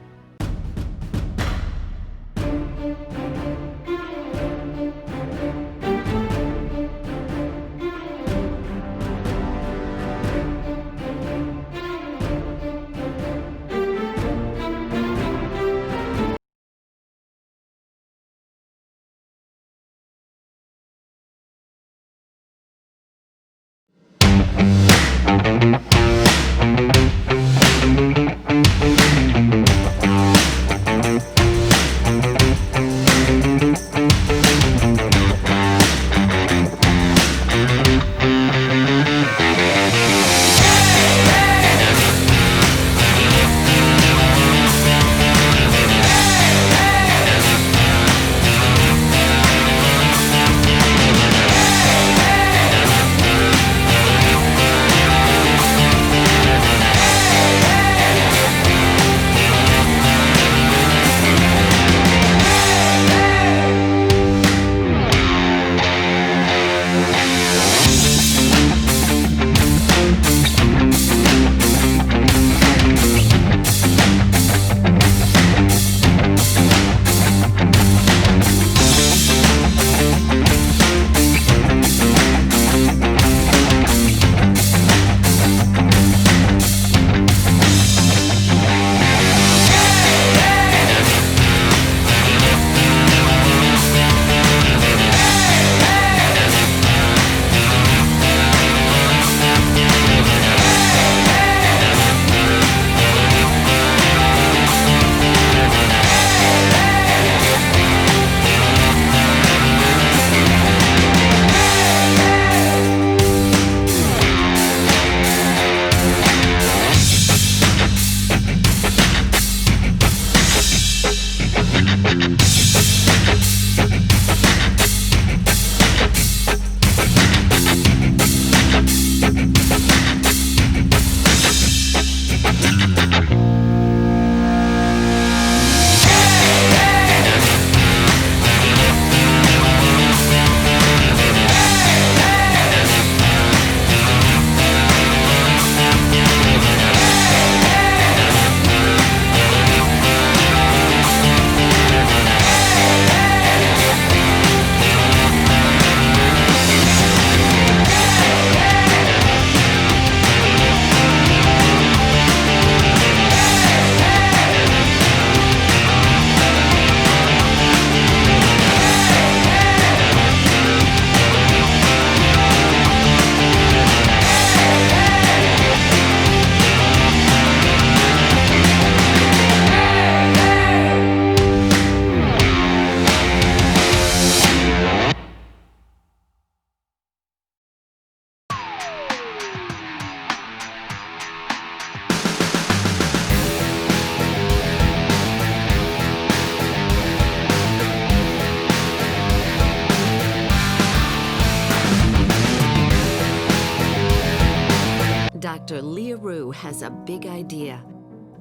Dr. Leah Rue has a big idea: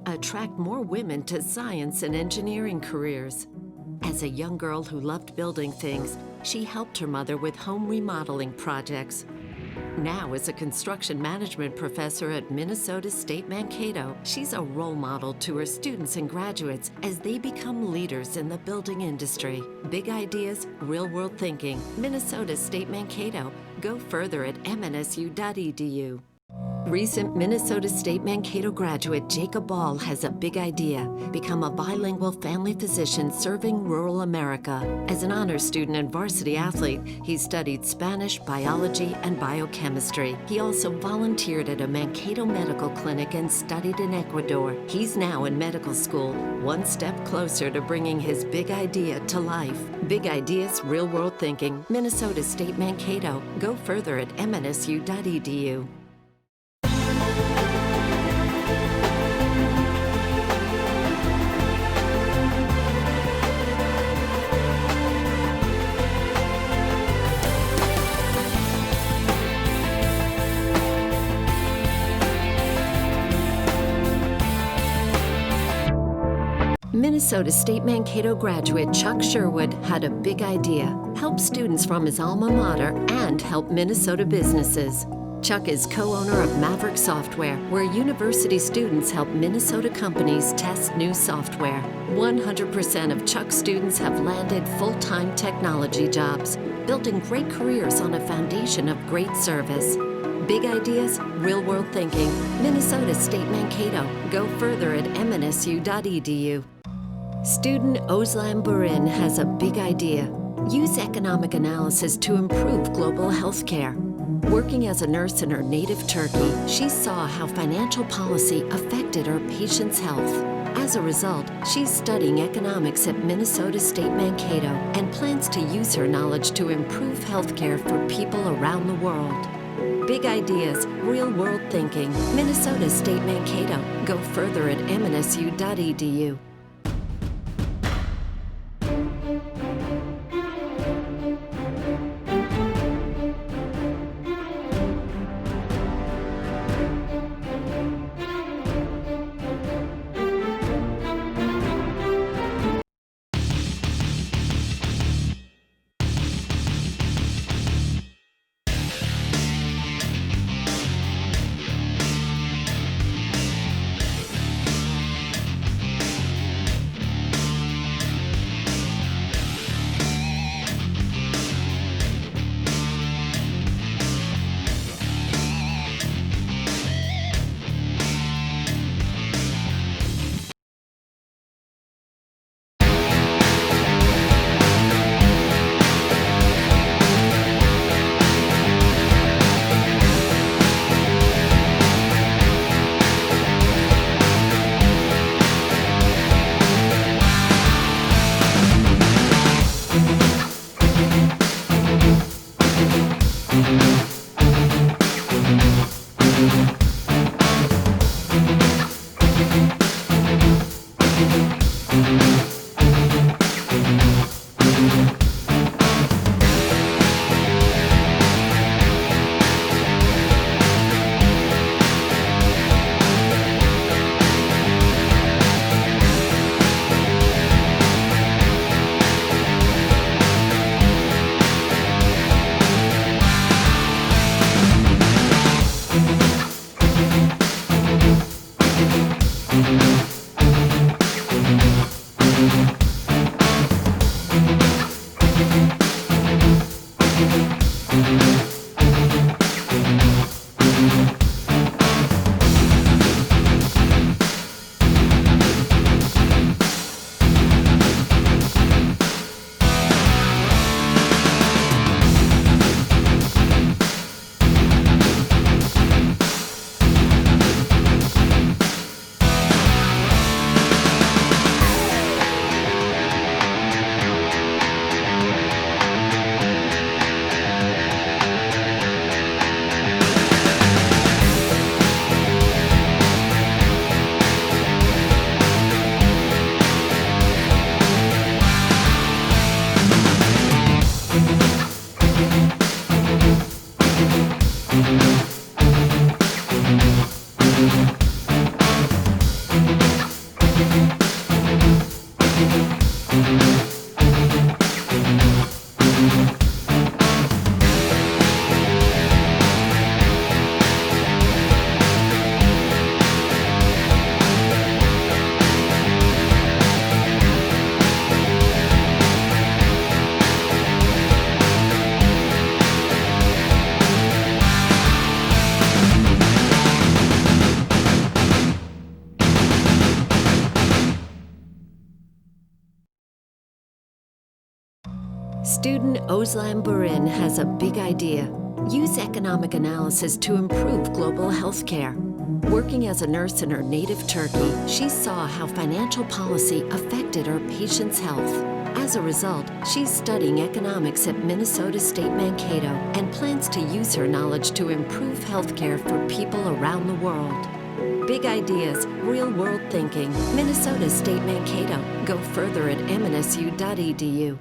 attract more women to science and engineering careers. As a young girl who loved building things, she helped her mother with home remodeling projects. Now, as a construction management professor at Minnesota State Mankato, she's a role model to her students and graduates as they become leaders in the building industry. Big ideas, real-world thinking. Minnesota State Mankato. Go further at mnsu.edu. Recent Minnesota State Mankato graduate Jacob Ball has a big idea: become a bilingual family physician serving rural America. As an honors student and varsity athlete, he studied Spanish, biology, and biochemistry. He also volunteered at a Mankato medical clinic and studied in Ecuador. He's now in medical school, one step closer to bringing his big idea to life. Big ideas, real-world thinking. Minnesota State Mankato. Go further at mnsu.edu. Minnesota State Mankato graduate Chuck Sherwood had a big idea: help students from his alma mater and help Minnesota businesses. Chuck is co-owner of MAVRIK Software, where university students help Minnesota companies test new software. 100% of Chuck's students have landed full-time technology jobs, building great careers on a foundation of great service. Big ideas, real-world thinking. Minnesota State Mankato. Go further at mnsu.edu. Student Özlem Burin has a big idea: use economic analysis to improve global health care. Working as a nurse in her native Turkey, she saw how financial policy affected her patients' health. As a result, she's studying economics at Minnesota State Mankato and plans to use her knowledge to improve healthcare for people around the world. Big ideas, real-world thinking. Minnesota State Mankato. Go further at mnsu.edu. Student Özlem Burin has a big idea. Use economic analysis to improve global health care. Working as a nurse in her native Turkey, she saw how financial policy affected her patients' health. As a result, she's studying economics at Minnesota State Mankato and plans to use her knowledge to improve healthcare for people around the world. Big ideas, real-world thinking. Minnesota State Mankato. Go further at mnsu.edu.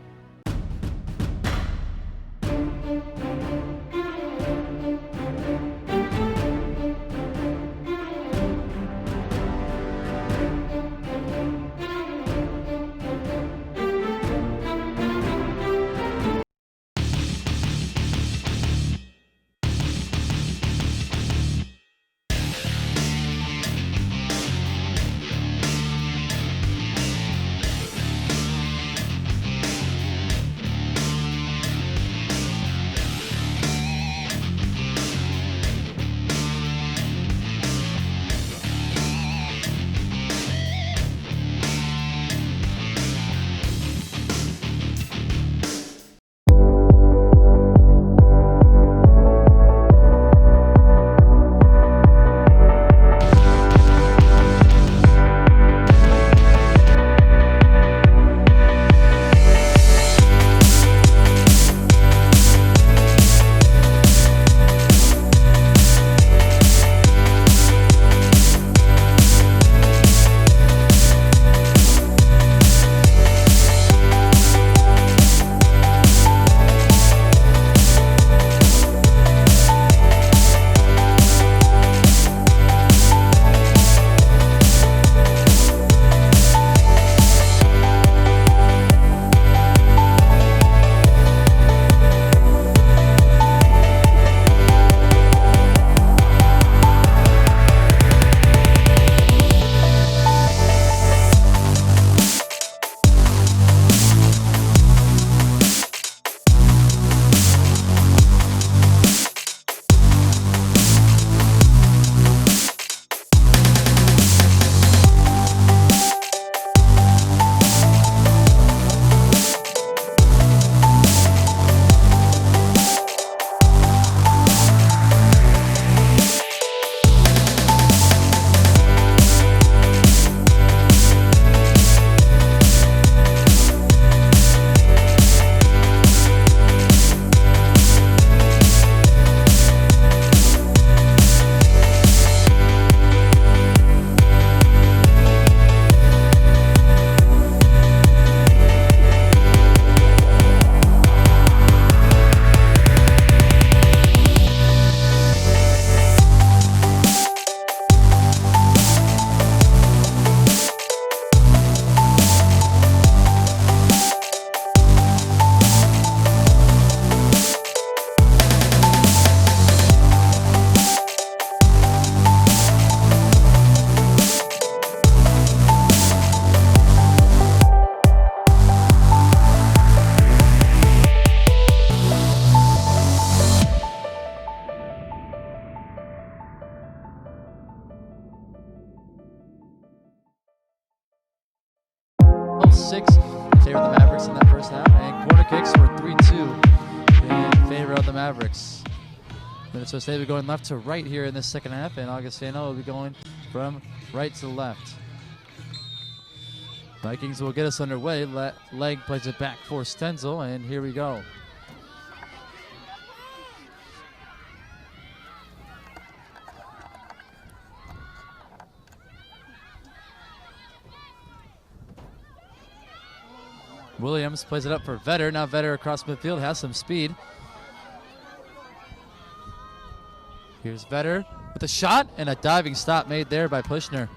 Six in favor of the Mavericks in that first half, and corner kicks were 3-2 in favor of the Mavericks. Minnesota State will be going left to right here in this second half, and Augustana will be going from right to left. Vikings will get us underway. Leg plays it back for Stenzel, and here we go. Williams plays it up for Vetter. Now Vetter across midfield has some speed. Here's Vetter with a shot and a diving stop made there by Pushner.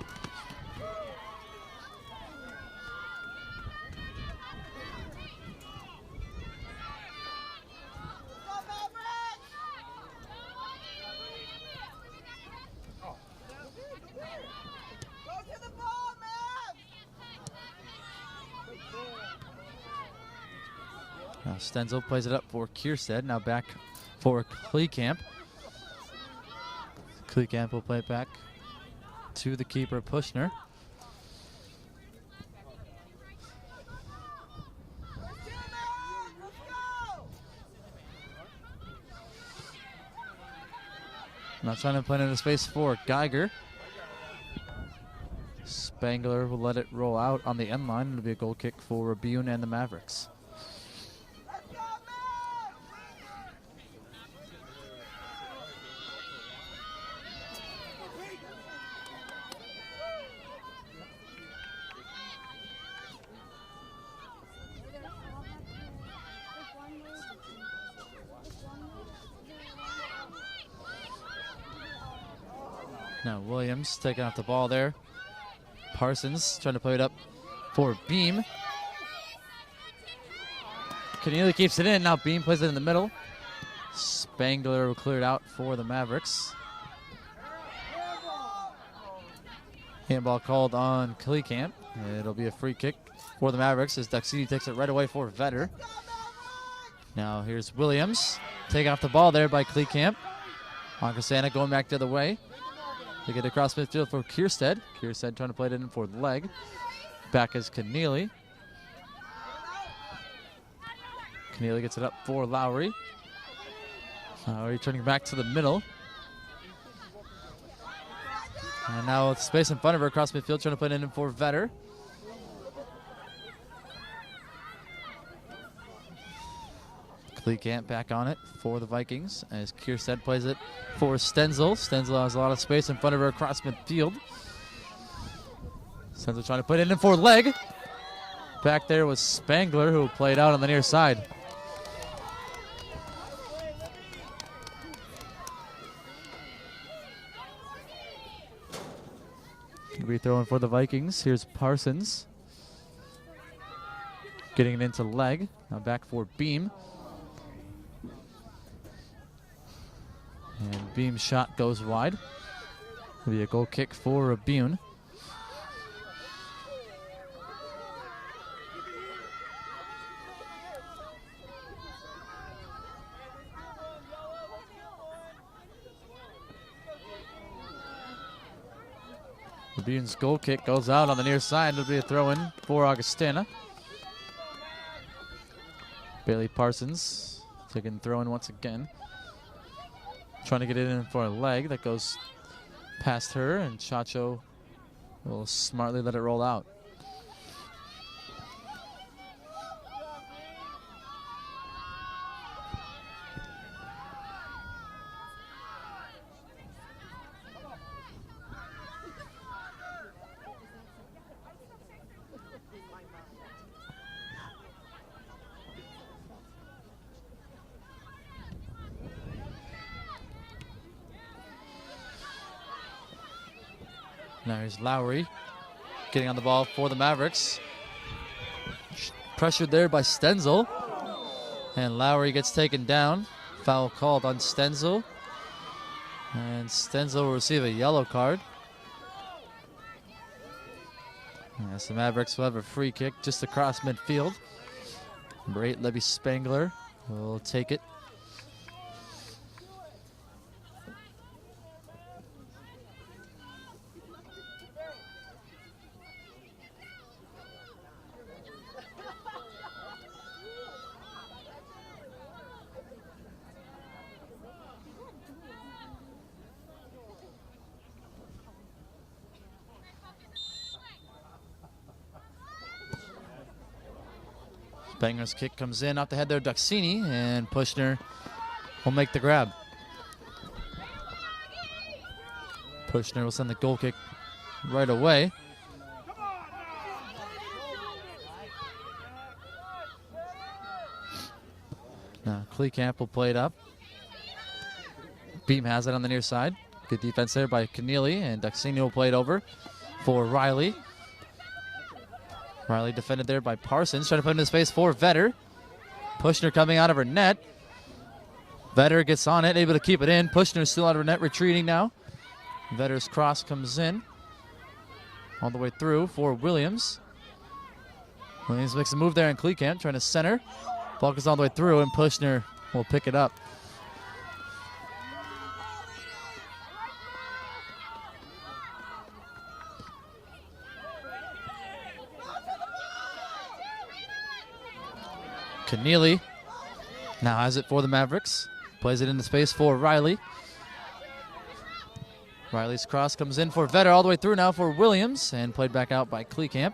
Now Stenzel plays it up for Kierstead. Now back for Kleekamp. Kleekamp will play it back to the keeper, Pushner. Now trying to play into space for Geiger. Spangler will let it roll out on the end line. It'll be a goal kick for Rabune and the Mavericks. Now Williams taking off the ball there. Parsons trying to play it up for Beam. Keneally keeps it in. Now Beam plays it in the middle. Spangler will clear it out for the Mavericks. Handball called on Kleekamp. It'll be a free kick for the Mavericks as Duxini takes it right away for Vetter. Now here's Williams. Taking off the ball there by Kleekamp. Augustana going back the other way. They get across midfield for Kierstead. Kierstead trying to play it in for the leg. Back is Keneally. Keneally gets it up for Lowry. Lowry turning back to the middle. And now with space in front of her across midfield, trying to play it in for Vetter. Kleekamp back on it for the Vikings as Kierstead plays it for Stenzel. Stenzel has a lot of space in front of her across midfield. Stenzel trying to put it in for leg. Back there was Spangler who played out on the near side. Gonna be throwing for the Vikings. Here's Parsons. Getting it into leg. Now back for Beam. And Beam's shot goes wide. It'll be a goal kick for Rabune. Rabune's goal kick goes out on the near side. It'll be a throw-in for Augustana. Bailey Parsons taking throw-in once again. Trying to get it in for a leg that goes past her, and Chacho will smartly let it roll out. Now here's Lowry getting on the ball for the Mavericks. Pressured there by Stenzel. And Lowry gets taken down. Foul called on Stenzel. And Stenzel will receive a yellow card. Yes, the Mavericks will have a free kick just across midfield. Number 8, Levy Spangler will take it. Banger's kick comes in off the head there, Duxini, and Pushner will make the grab. Pushner will send the goal kick right away. Now Kleekamp will play it up. Beam has it on the near side. Good defense there by Keneally, and Duxini will play it over for Riley. Riley defended there by Parsons, trying to put in his space for Vetter. Pushner coming out of her net. Vetter gets on it, able to keep it in. Pushner still out of her net, retreating now. Vetter's cross comes in all the way through for Williams. Williams makes a move there in Kleekamp, trying to center. Ball goes all the way through, and Pushner will pick it up. Keneally now has it for the Mavericks. Plays it into space for Riley. Riley's cross comes in for Vetter all the way through now for Williams and played back out by Kleekamp.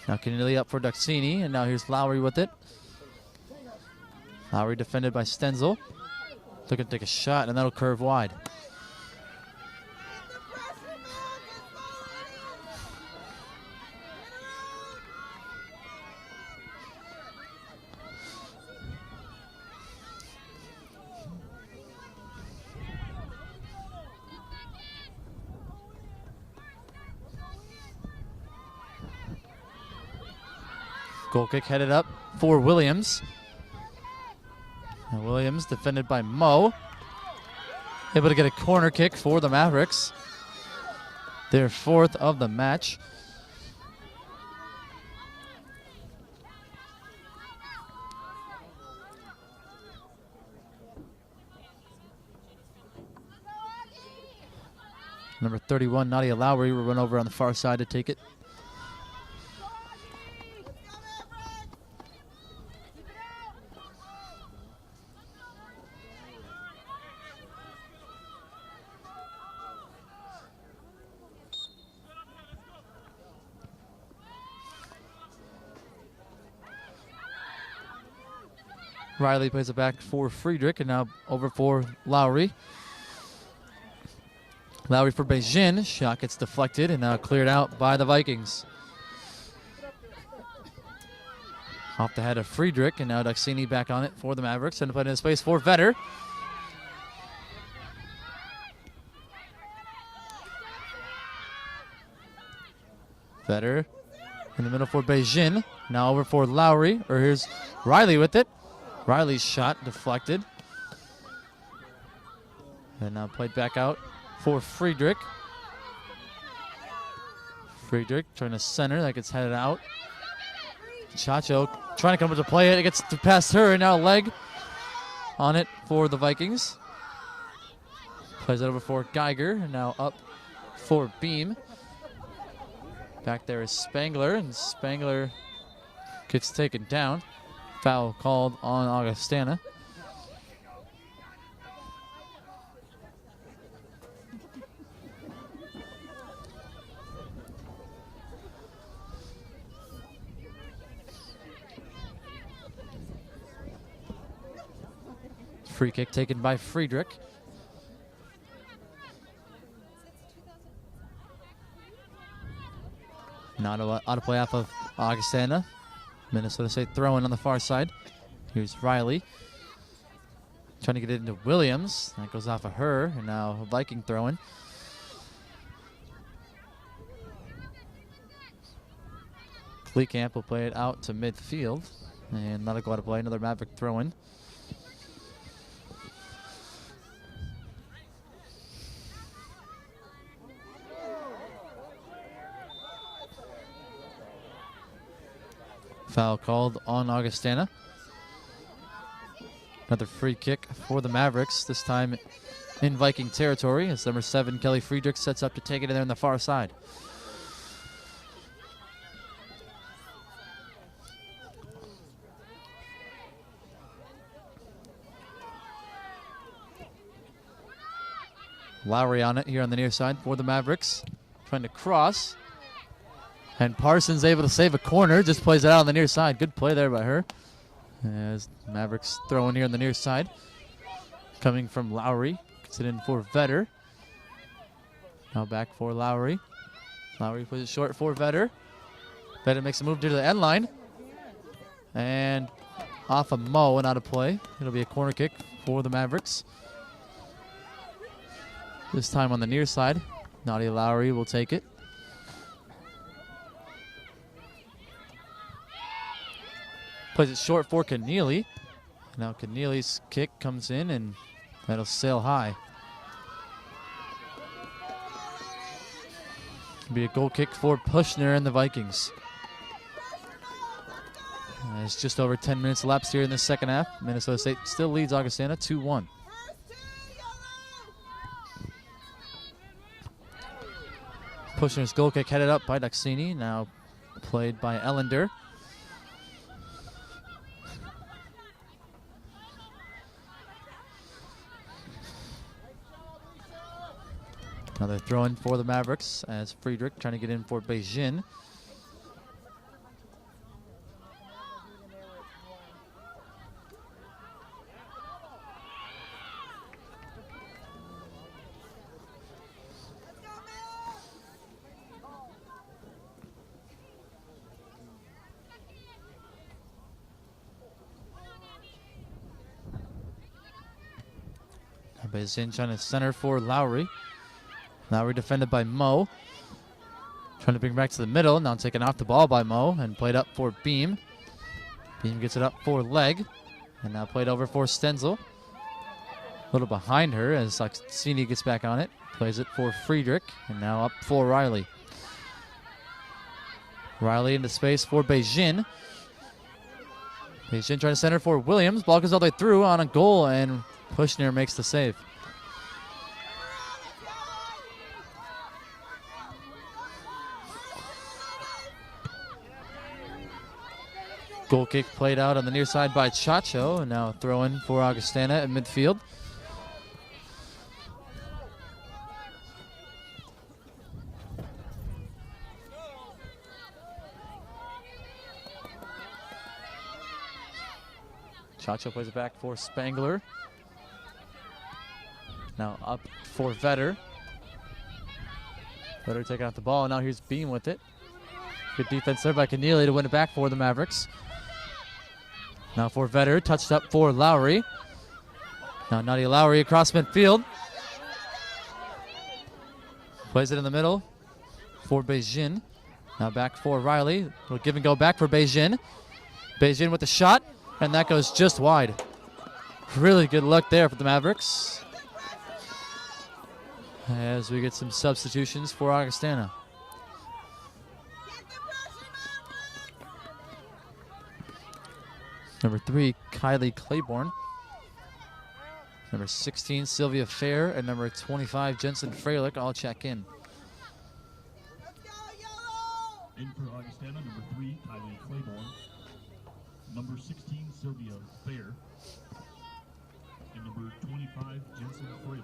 Now Keneally up for Duxini, and now here's Lowry with it. Lowry defended by Stenzel. Looking to take a shot, and that'll curve wide. Goal kick headed up for Williams. And Williams defended by Moe. Able to get a corner kick for the Mavericks. Their 4th of the match. Number 31, Nadia Lowry, will run over on the far side to take it. Riley plays it back for Friedrich, and now over for Lowry. Lowry for Beijing. Shot gets deflected and now cleared out by the Vikings. Off the head of Friedrich, and now Duxini back on it for the Mavericks. And put in space for Vetter. Vetter in the middle for Beijing. Now over for Lowry, or here's Riley with it. Riley's shot deflected. And now played back out for Friedrich. Friedrich trying to center, that gets headed out. Chacho trying to come up to play it. It gets past her, and now leg on it for the Vikings. Plays it over for Geiger, and now up for Beam. Back there is Spangler, and Spangler gets taken down. Foul called on Augustana. Free kick taken by Friedrich. Now out of play off of Augustana. Minnesota State throwing on the far side. Here's Riley. Trying to get it into Williams. That goes off of her. And now a Viking throwing. Kleekamp will play it out to midfield. And that'll go out of play. Another Maverick throw-in. Foul called on Augustana. Another free kick for the Mavericks, this time in Viking territory, as number 7, Kelly Friedrich, sets up to take it in there on the far side. Lowry on it here on the near side for the Mavericks. Trying to cross. And Parsons able to save a corner, just plays it out on the near side. Good play there by her. As Mavericks throwing here on the near side. Coming from Lowry. Gets it in for Vetter. Now back for Lowry. Lowry puts it short for Vetter. Vetter makes a move to the end line. And off of Moe and out of play. It'll be a corner kick for the Mavericks. This time on the near side. Nadia Lowry will take it. Plays it short for Keneally. Now Keneally's kick comes in and that'll sail high. It'll be a goal kick for Pushner and the Vikings. It's just over 10 minutes elapsed here in the second half. Minnesota State still leads Augustana 2-1. Pushner's goal kick headed up by Duxini, now played by Ellender. Another throw in for the Mavericks as Friedrich trying to get in for Beijing. Beijing trying to center for Lowry. Lowry defended by Mo. Trying to bring back to the middle. Now taken off the ball by Mo and played up for Beam. Beam gets it up for Leg. And now played over for Stenzel. A little behind her as Saxini gets back on it. Plays it for Friedrich. And now up for Riley. Riley into space for Beijing. Beijing trying to center for Williams. Ball goes all the way through on a goal, and Pushner makes the save. Goal kick played out on the near side by Chacho, and now throw in for Augustana at midfield. Chacho plays it back for Spangler. Now up for Vetter. Vetter taking out the ball. Now here's Beam with it. Good defense there by Keneally to win it back for the Mavericks. Now for Vetter. Touched up for Lowry. Now Nadia Lowry across midfield. Plays it in the middle for Beijing. Now back for Riley. We'll give and go back for Beijing. Beijing with the shot. And that goes just wide. Really good luck there for the Mavericks. As we get some substitutions for Augustana. Number 3, Kylie Claiborne. Number 16, Sylvia Fair. And number 25, Jensen Freilich all check in. In for Augustana, number 3, Kylie Claiborne. Number 16, Sylvia Fair. And number 25, Jensen Freilich.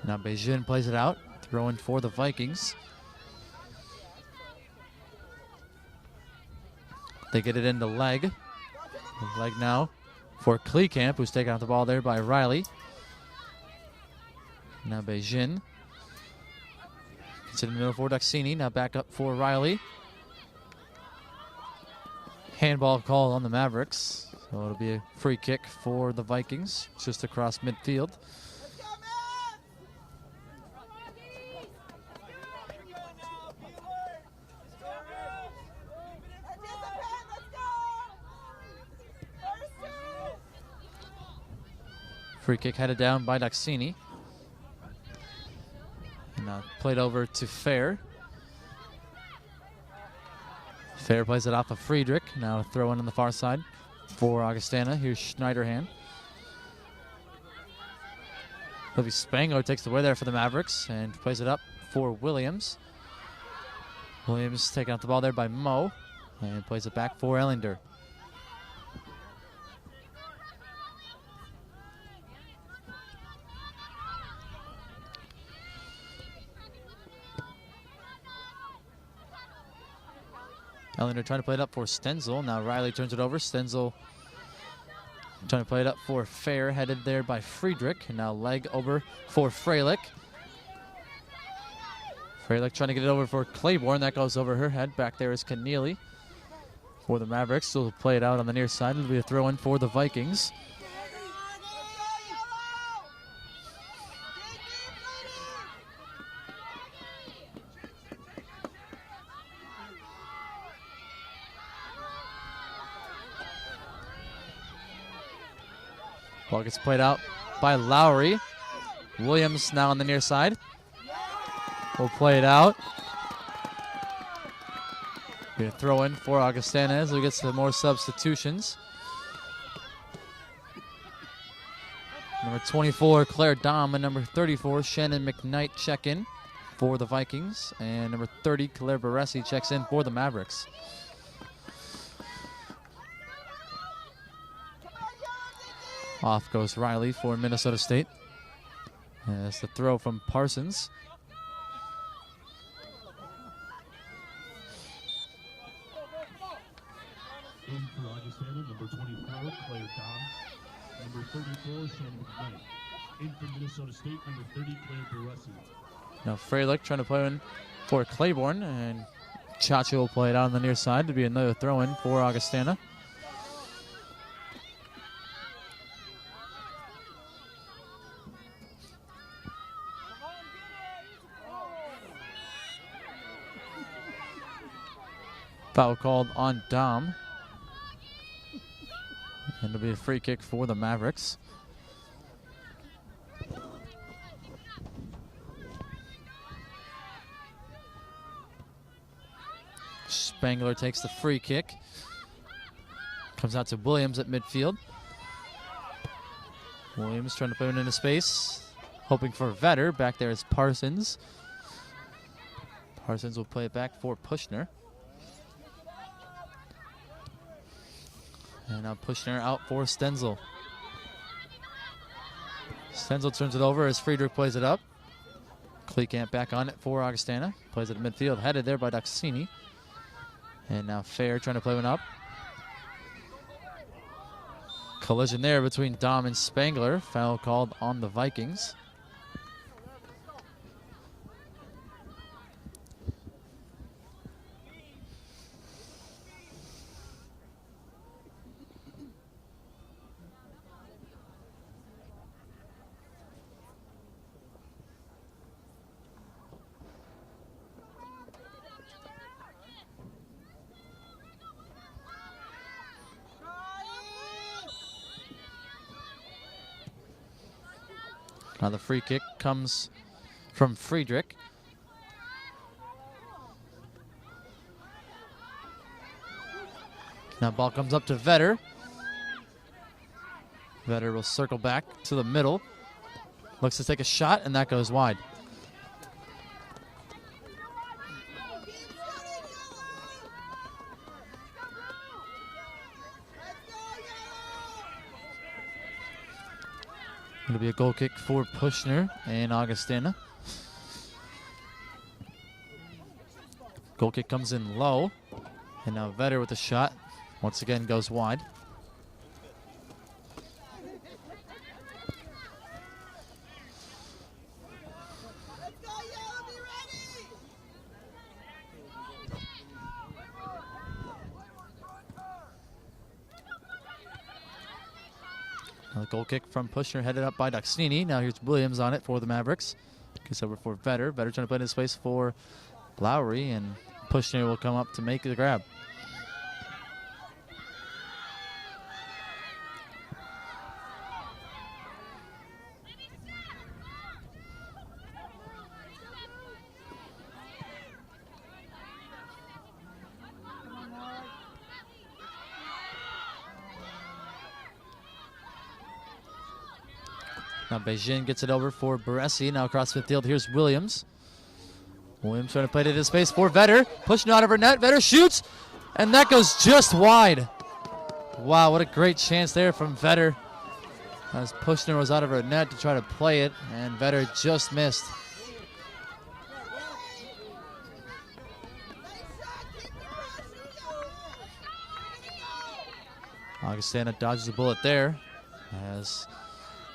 Now Beijing plays it out, throwing for the Vikings. They get it into Leg. Leg now for Kleekamp, who's taking out the ball there by Riley. Now Beijing. Gets it in the middle for Duxini. Now back up for Riley. Handball call on the Mavericks. So it'll be a free kick for the Vikings, just across midfield. Free kick headed down by Duxini. And now played over to Fair. Fair plays it off of Friedrich. Now throw in on the far side for Augustana. Here's Schneiderhan. Libby Spangler takes the way there for the Mavericks and plays it up for Williams. Williams taking out the ball there by Mo and plays it back for Ellinger. Ellinger trying to play it up for Stenzel. Now Riley turns it over. Stenzel trying to play it up for Fair, headed there by Friedrich. And now Leg over for Freilich. Freilich trying to get it over for Claiborne. That goes over her head. Back there is Keneally for the Mavericks. So we'll play it out on the near side. It'll be a throw in for the Vikings. Ball gets played out by Lowry. Williams now on the near side. We'll play it out. Gonna throw in for Augustana as we get some more substitutions. Number 24, Claire Dom, and number 34, Shannon McKnight check in for the Vikings. And number 30, Claire Baresi checks in for the Mavericks. Off goes Riley for Minnesota State. And that's the throw from Parsons. In for Augustana, number 24, Claire Dom. Number 34, Shannon McKnight. In for Minnesota State, number 30, Claire Baresi. Now Freilich trying to play in for Claiborne, and Chacho will play it out on the near side to be another throw-in for Augustana. Foul called on Dom. And it'll be a free kick for the Mavericks. Spangler takes the free kick. Comes out to Williams at midfield. Williams trying to put it into space. Hoping for Vetter. Back there is Parsons. Parsons will play it back for Pushner. And now Pushner out for Stenzel. Stenzel turns it over as Friedrich plays it up. Kleekamp back on it for Augustana. Plays it at midfield, headed there by Duxini. And now Fair trying to play one up. Collision there between Dom and Spangler. Foul called on the Vikings. Now the free kick comes from Friedrich. Now ball comes up to Vetter. Vetter will circle back to the middle. Looks to take a shot, and that goes wide. It'll be a goal kick for Pushner and Augustana. Goal kick comes in low. And now Vetter with a shot. Once again goes wide. Now the goal kick from Pushner headed up by Duxini. Now here's Williams on it for the Mavericks. Gets over for Vetter. Vetter trying to play in space for Lowry, and Pushner will come up to make the grab. Now Beijing gets it over for Baresi. Now across midfield, here's Williams. Williams trying to play it into space for Vetter. Pushing out of her net. Vetter shoots, and that goes just wide. Wow, what a great chance there from Vetter. As Pushner was out of her net to try to play it, and Vetter just missed. Augustana dodges the bullet there, as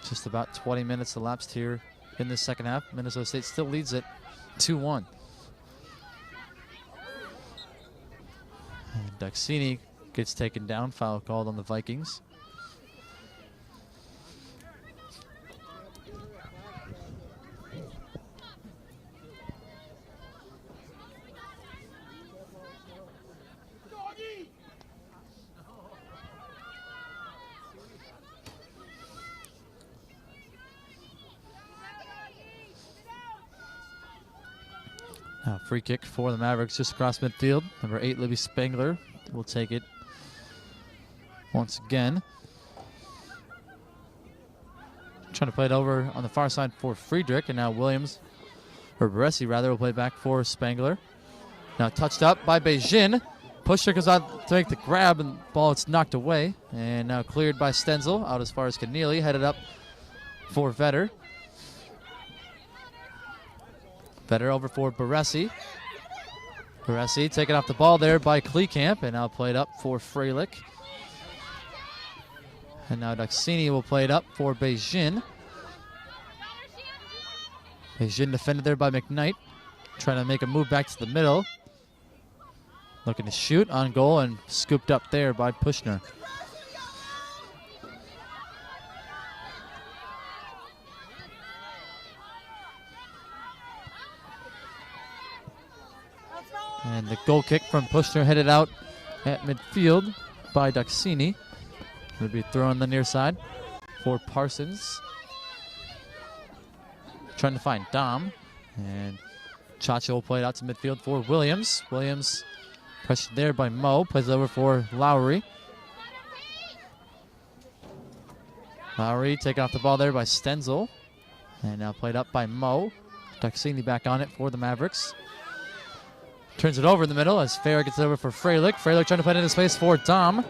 just about 20 minutes elapsed here in the second half. Minnesota State still leads it 2-1. And Duxini gets taken down. Foul called on the Vikings. Now free kick for the Mavericks just across midfield. Number 8, Libby Spangler will take it once again. Trying to play it over on the far side for Friedrich, and now Williams, or Baresi rather, will play back for Spangler. Now touched up by Beijing, Pusher goes out to make the grab, and the ball it's knocked away. And now cleared by Stenzel, out as far as Keneally, headed up for Vetter. Vetter over for Baresi. Baresi taking off the ball there by Kleekamp, and now played up for Freilich. And now Duxini will play it up for Beijing. Beijing defended there by McKnight, trying to make a move back to the middle. Looking to shoot on goal and scooped up there by Pushner. And the goal kick from Pushner headed out at midfield by Duxini. Would be thrown the near side for Parsons. Trying to find Dom. And Chacha will play it out to midfield for Williams. Williams pressured there by Mo. Plays over for Lowry. Lowry taking off the ball there by Stenzel. And now played up by Mo. Duxini back on it for the Mavericks. Turns it over in the middle as Fair gets it over for Freilich. Freilich trying to put it into space for Dom.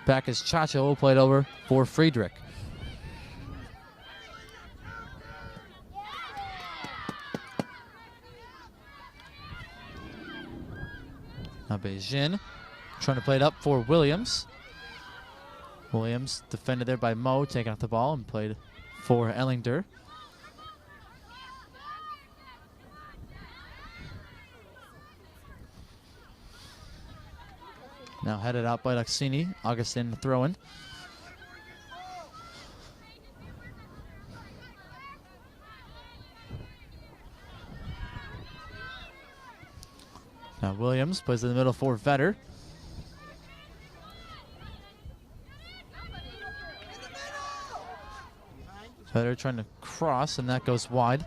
Back as Chacha will play it over for Friedrich. Now Beijing trying to play it up for Williams. Williams defended there by Mo, taking off the ball and played for Ellinger. Now headed out by Duxini. Augustana throw-in. Now Williams plays in the middle for Vetter. Vetter trying to cross, and that goes wide.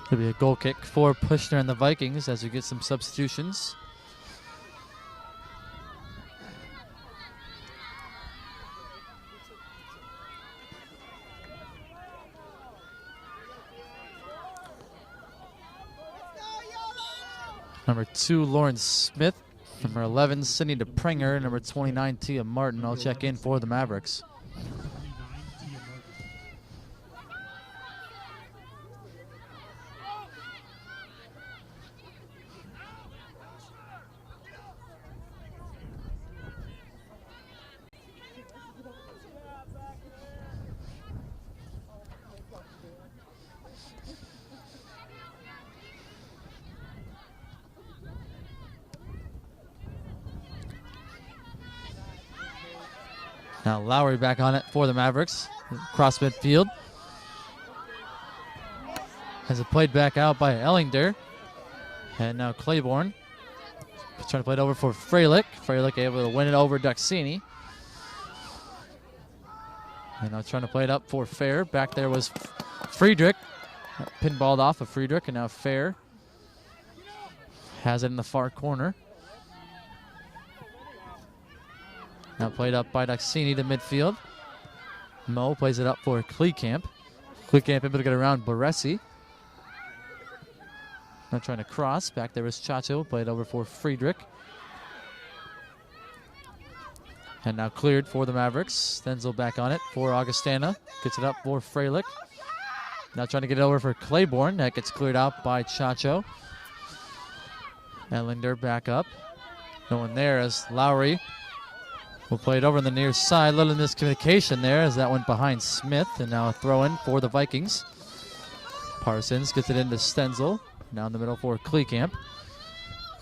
It'll be a goal kick for Pushner and the Vikings as we get some substitutions. Number 2, Lawrence Smith. Number 11, Sidney DePringer. Number 29, Tia Martin. I'll check in for the Mavericks. Now Lowry back on it for the Mavericks. Cross midfield. Has it played back out by Ellinger. And now Claiborne trying to play it over for Freilich. Freilich able to win it over Duxini. And now trying to play it up for Fair. Back there was Friedrich. Pinballed off of Friedrich, and now Fair has it in the far corner. Now played up by Duxini to midfield. Mo plays it up for Kleekamp. Kleekamp able to get around Baresi. Now trying to cross. Back there was Chacho. Played over for Friedrich. And now cleared for the Mavericks. Stenzel back on it for Augustana. Gets it up for Freilich. Now trying to get it over for Claiborne. That gets cleared out by Chacho. Ellinger back up. No one there as Lowry will play it over on the near side. Little miscommunication there as that went behind Smith. And now a throw-in for the Vikings. Parsons gets it into Stenzel. Now in the middle for Kleekamp.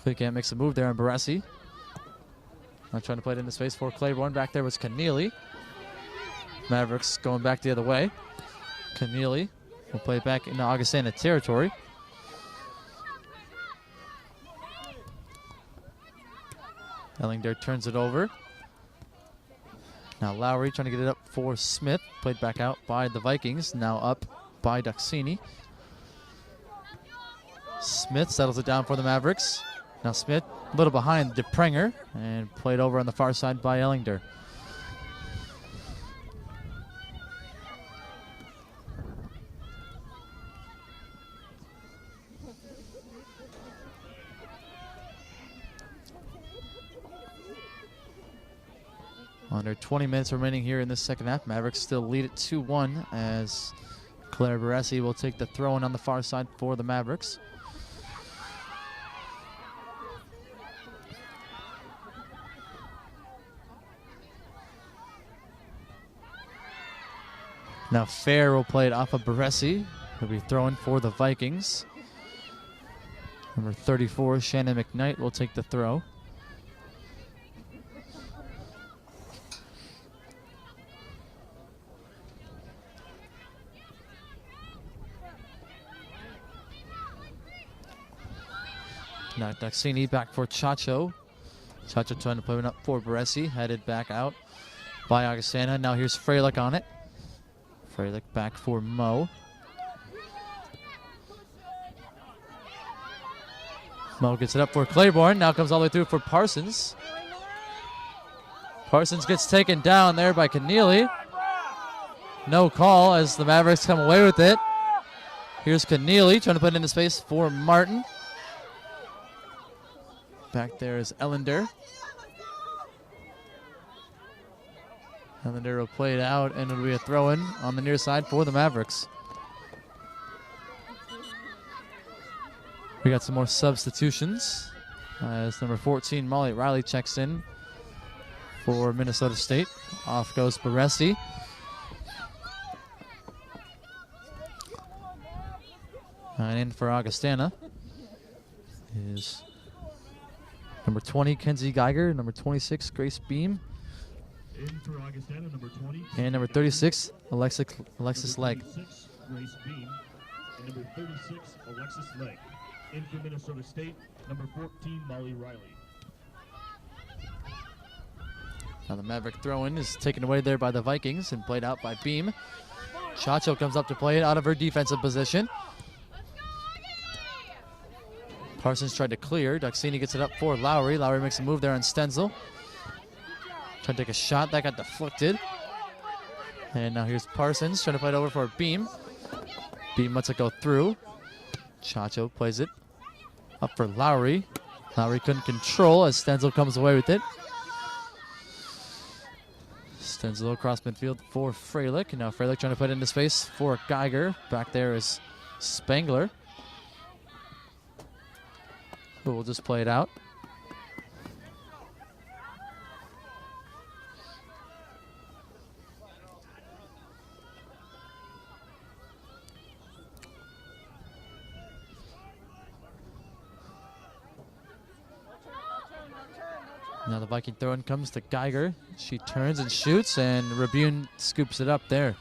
Kleekamp makes a move there on Baresi. Now trying to play it into space for Claiborne. Back there was Keneally. Mavericks going back the other way. Keneally will play it back into Augustana territory. Ellinger turns it over. Now Lowry trying to get it up for Smith. Played back out by the Vikings. Now up by Duxini. Smith settles it down for the Mavericks. Now Smith a little behind DePringer and played over on the far side by Ellinger. Under 20 minutes remaining here in this second half. Mavericks still lead it 2-1 as Claire Baresi will take the throw-in on the far side for the Mavericks. Now Fair will play it off of Baresi. He'll be throwing for the Vikings. Number 34, Shannon McKnight, will take the throw. Now Daxini back for Chacho. Chacho trying to play it up for Baresi. Headed back out by Augustana. Now here's Freilich on it. Freilich back for Mo. Mo gets it up for Claiborne. Now comes all the way through for Parsons. Parsons gets taken down there by Keneally. No call as the Mavericks come away with it. Here's Keneally trying to put it into space for Martin. Back there is Ellender. Ellender will play it out, and it'll be a throw-in on the near side for the Mavericks. We got some more substitutions as number 14, Molly Riley, checks in for Minnesota State. Off goes Baresi. And in for Augustana is number 20, Kenzie Geiger. Number 26, Grace Beam. In for Augustana, number 20. And number 36, Alexis Legg. Grace Beam. And number 36, Alexis Legg. In for Minnesota State, number 14, Molly Riley. Now the Maverick throw-in is taken away there by the Vikings and played out by Beam. Chacho comes up to play it out of her defensive position. Parsons tried to clear. Daxini gets it up for Lowry. Lowry makes a move there on Stenzel. Trying to take a shot. That got deflected. And now here's Parsons trying to play it over for Beam. Beam lets it go through. Chacho plays it up for Lowry. Lowry couldn't control as Stenzel comes away with it. Stenzel across midfield for Freilich. And now Freilich trying to put it into space for Geiger. Back there is Spangler. But we'll just play it out. Now the Viking throw-in comes to Geiger. She turns and shoots, and Rabune scoops it up there.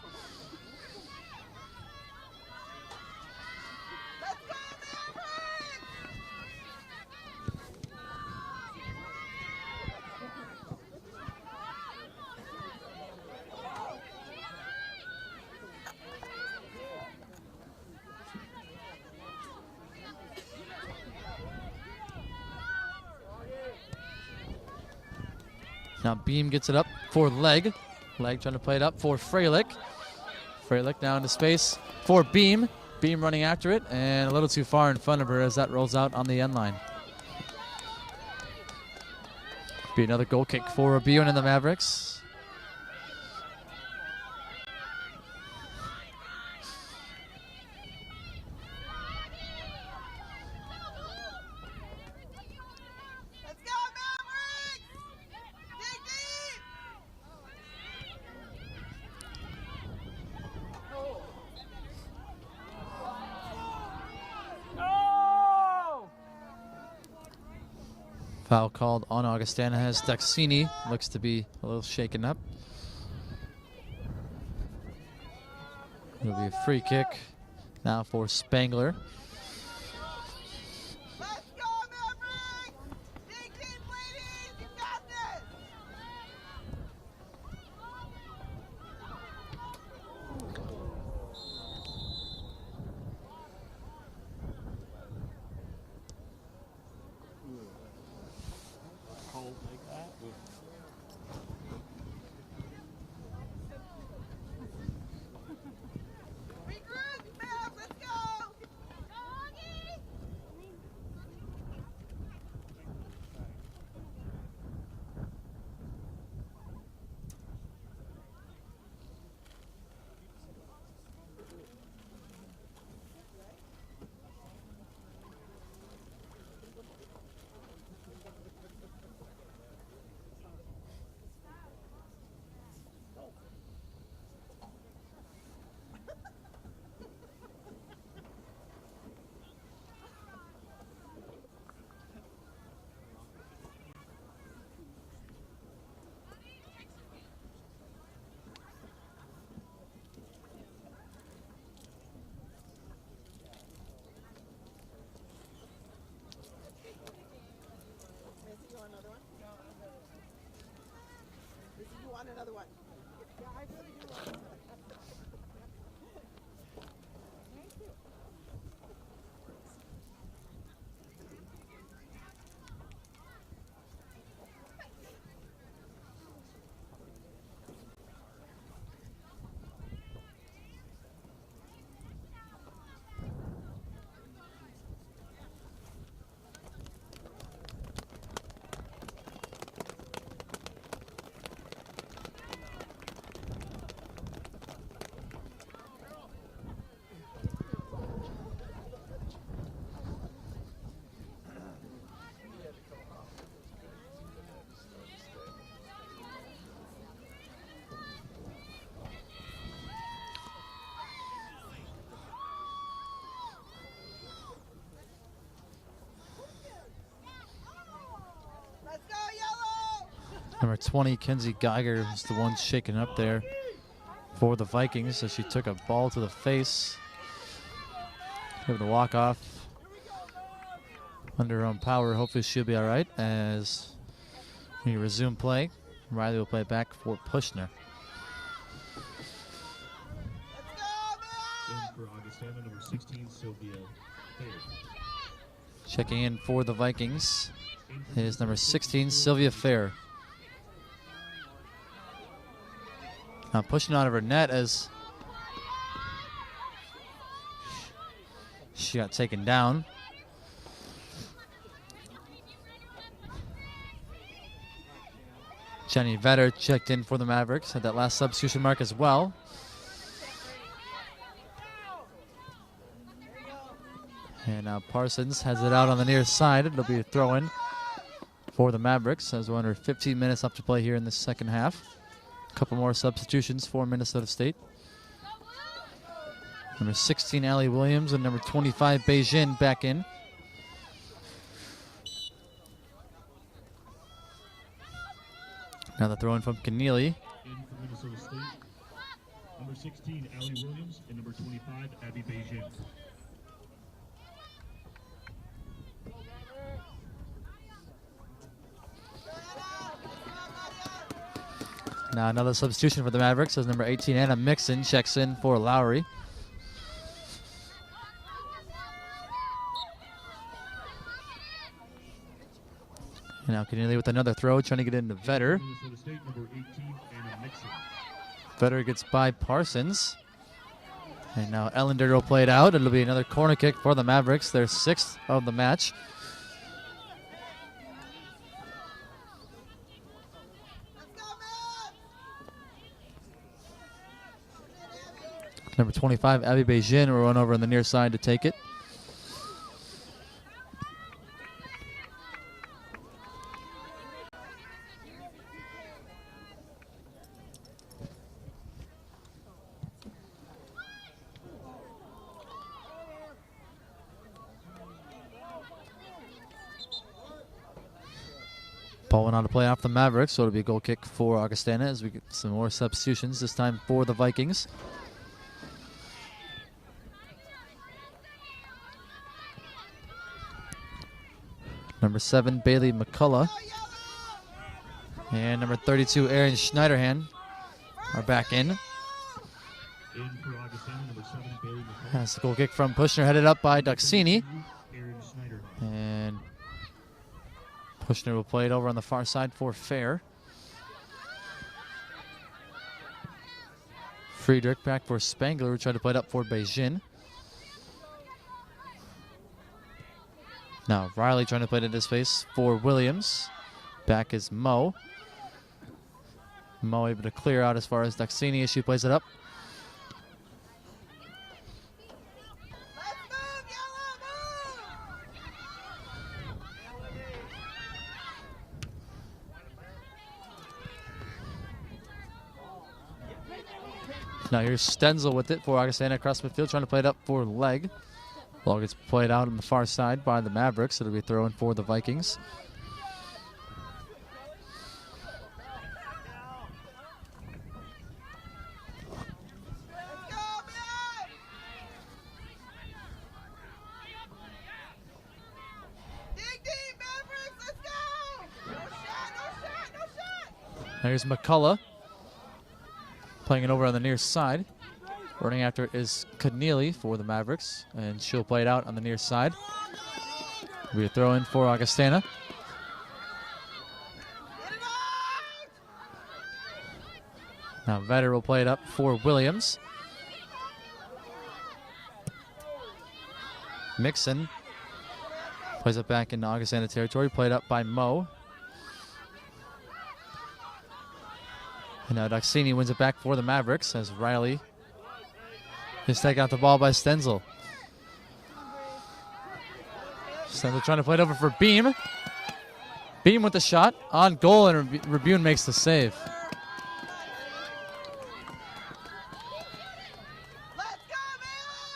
Now Beam gets it up for Legg. Legg trying to play it up for Freilich. Freilich now into space for Beam. Beam running after it and a little too far in front of her as that rolls out on the end line. Be another goal kick for Rabune and the Mavericks. Foul called on Augustana as Daxini looks to be a little shaken up. It'll be a free kick now for Spangler. Let's go, Maverick! Dig deep, ladies! You got this! Regroup, Mav! Let's go! other one. Yeah, I really do love that. Let's go, yellow! Number 20, Kenzie Geiger, is the one shaking up there for the Vikings as she took a ball to the face. Able to walk off under her own power. Hopefully she'll be all right as we resume play. Riley will play back for Pushner. In for Augustana, number 16, Sylvia Fair. Checking in for the Vikings is number 16, Sylvia Fair. Now pushing out of her net as she got taken down. Jenny Vetter checked in for the Mavericks at that last substitution mark as well. And now Parsons has it out on the near side. It'll be a throw-in for the Mavericks as we're under 15 minutes left to play here in the second half. A couple more substitutions for Minnesota State. Number 16, Allie Williams, and number 25, Beijing back in. Now the throw-in from Keneally. In for Minnesota State, number 16, Allie Williams, and number 25, Abby Beijing. Now another substitution for the Mavericks as number 18, Anna Mixon, checks in for Lowry. And now Keneally with another throw, trying to get into Vetter. Minnesota State, number 18, Anna Mixon. Vetter gets by Parsons. And now Ellender will play it out. It'll be another corner kick for the Mavericks, their 6th of the match. Number 25, Abby Beijing, will run over on the near side to take it. Ball went on to play off the Mavericks, so it'll be a goal kick for Augustana as we get some more substitutions, this time for the Vikings. Number 7, Bailey McCullough. And number 32, Erin Schneiderhan are back in. In for Augustana, number 7, Bailey McCullough. That's the goal kick from Pushner, headed up by Duxini. Erin Schneider. And Pushner will play it over on the far side for Fair. Friedrich back for Spangler, who tried to play it up for Beijing. Now Riley trying to play it into space for Williams. Back is Mo. Mo able to clear out as far as Duxini as she plays it up. Let's move, yellow, move! Now here's Stenzel with it for Augustana across midfield, trying to play it up for Leg. Ball gets played out on the far side by the Mavericks. It'll be thrown for the Vikings. There's McCullough. Playing it over on the near side. Running after it is Keneally for the Mavericks, and she'll play it out on the near side. Be a throw in for Augustana. Now Vetter will play it up for Williams. Mixon plays it back into Augustana territory, played up by Mo. And now Doxini wins it back for the Mavericks as Riley is taking out the ball by Stenzel. Stenzel trying to play it over for Beam. Beam with the shot on goal, and Rabune makes the save. Let's go, Mavs!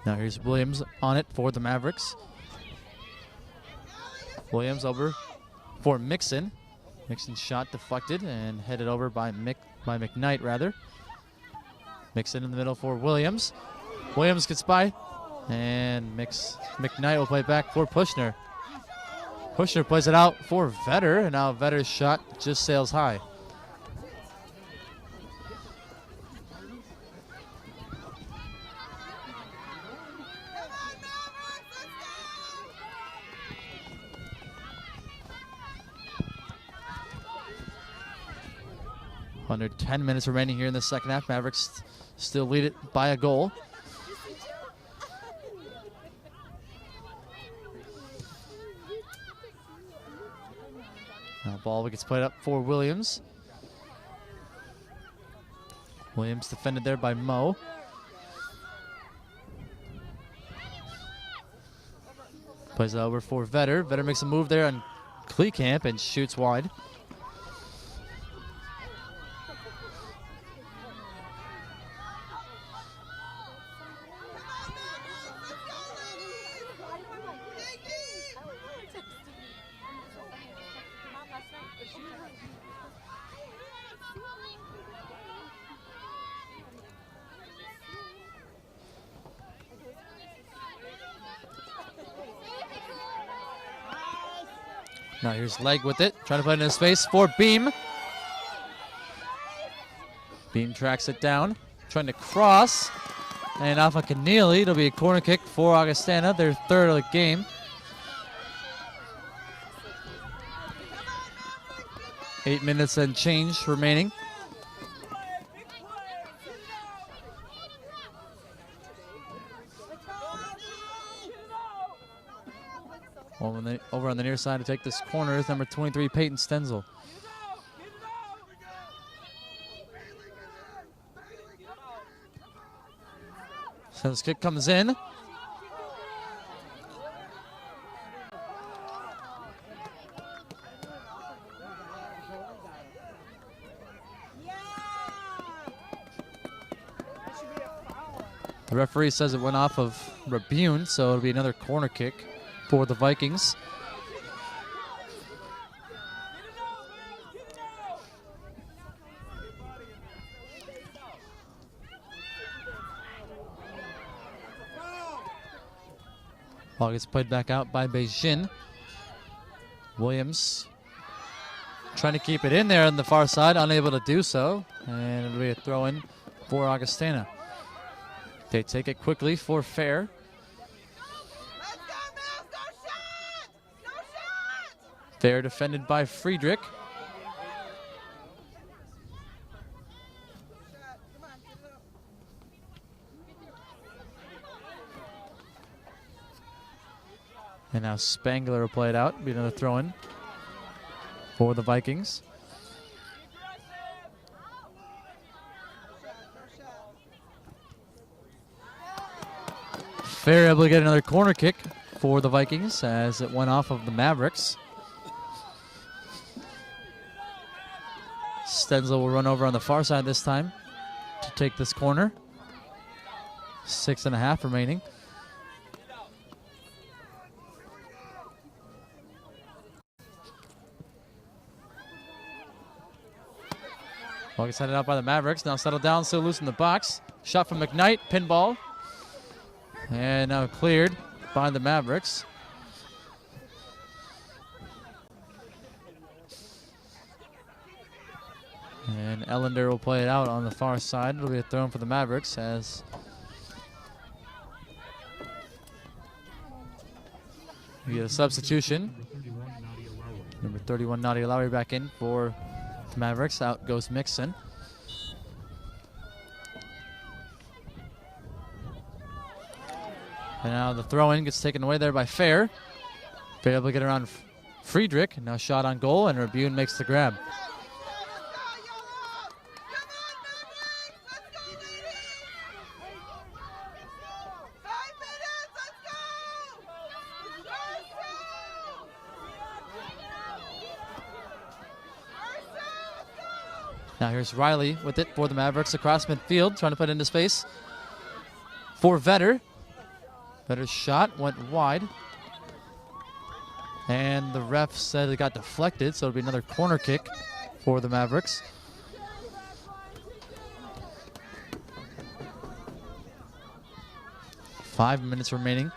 Now here's Williams on it for the Mavericks. Williams over for Mixon. Mixon's shot deflected and headed over by McKnight, rather. Mixon in the middle for Williams. Williams gets by, and McKnight will play back for Pushner. Pushner plays it out for Vetter, and now Vetter's shot just sails high. Under 10 minutes remaining here in the second half. Mavericks still lead it by a goal. Now ball gets played up for Williams. Williams defended there by Mo. Plays it over for Vetter. Vetter makes a move there on Kleekamp and shoots wide. Now here's Legg with it, trying to put it in space for Beam. Beam tracks it down, trying to cross, and off of Keneally, it'll be a corner kick for Augustana, their third of the game. Eight minutes and change remaining. Over on the near side to take this corner is number 23, Peyton Stenzel. Stenzel's kick comes in. The referee says it went off of Rabune, so it'll be another corner kick for the Vikings. Ball gets played back out by Beijing. Williams trying to keep it in there on the far side, unable to do so, and it'll be a throw-in for Augustana. They take it quickly for Fair. Let's go, Mavs! No shot! No shot! Fair defended by Friedrich. Come on, get it up. And now Spangler will play it out. Be another throw-in for the Vikings. Fair able to get another corner kick for the Vikings as it went off of the Mavericks. Stenzel will run over on the far side this time to take this corner. 6.5 remaining. Ball gets headed out by the Mavericks. Now settled down, still loose in the box. Shot from McKnight, pinball. And now cleared by the Mavericks. And Ellender will play it out on the far side. It'll be a throw for the Mavericks as we get a substitution. Number 31, Nadia Lowry back in for the Mavericks. Out goes Mixon. And now the throw-in gets taken away there by Fair. Fair able to get around Friedrich. Now shot on goal, and Rabune makes the grab. Now here's Riley with it for the Mavericks across midfield, trying to put it into space for Vetter. Vetter's shot went wide. And the ref said it got deflected, so it'll be another corner kick for the Mavericks. Five minutes remaining.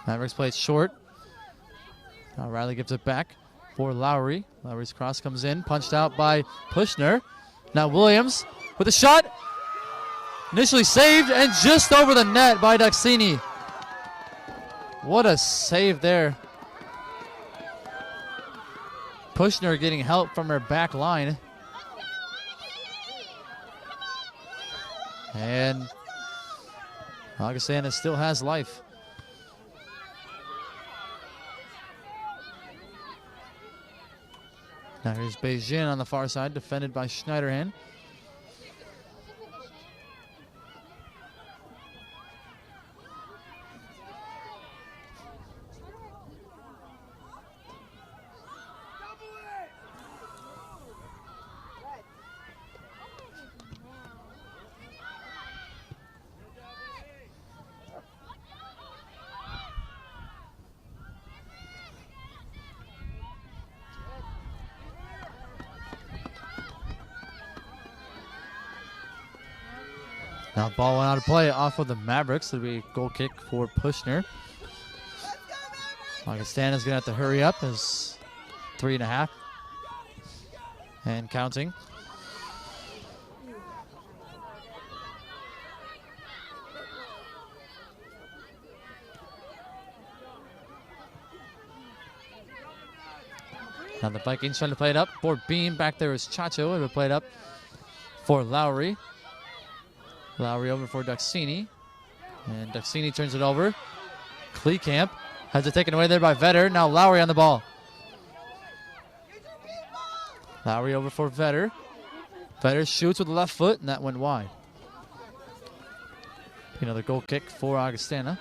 Mavericks play it short. Now Riley gives it back for Lowry. Lowry's cross comes in, punched out by Pushner. Now Williams with a shot. Initially saved and just over the net by Duxini. What a save there. Pushner getting help from her back line. And Augustana still has life. Now here's Beijing on the far side, defended by Schneiderhan. Now ball went out of play off of the Mavericks. It'll be a goal kick for Pushner. Augustana's going to have to hurry up as 3.5 and counting. Now the Vikings trying to play it up for Beam. Back there is Chacho. It'll play it up for Lowry. Lowry over for Duxini. And Duxini turns it over. Kleekamp has it taken away there by Vetter. Now Lowry on the ball. Lowry over for Vetter. Vetter shoots with the left foot, and that went wide. Another goal kick for Augustana.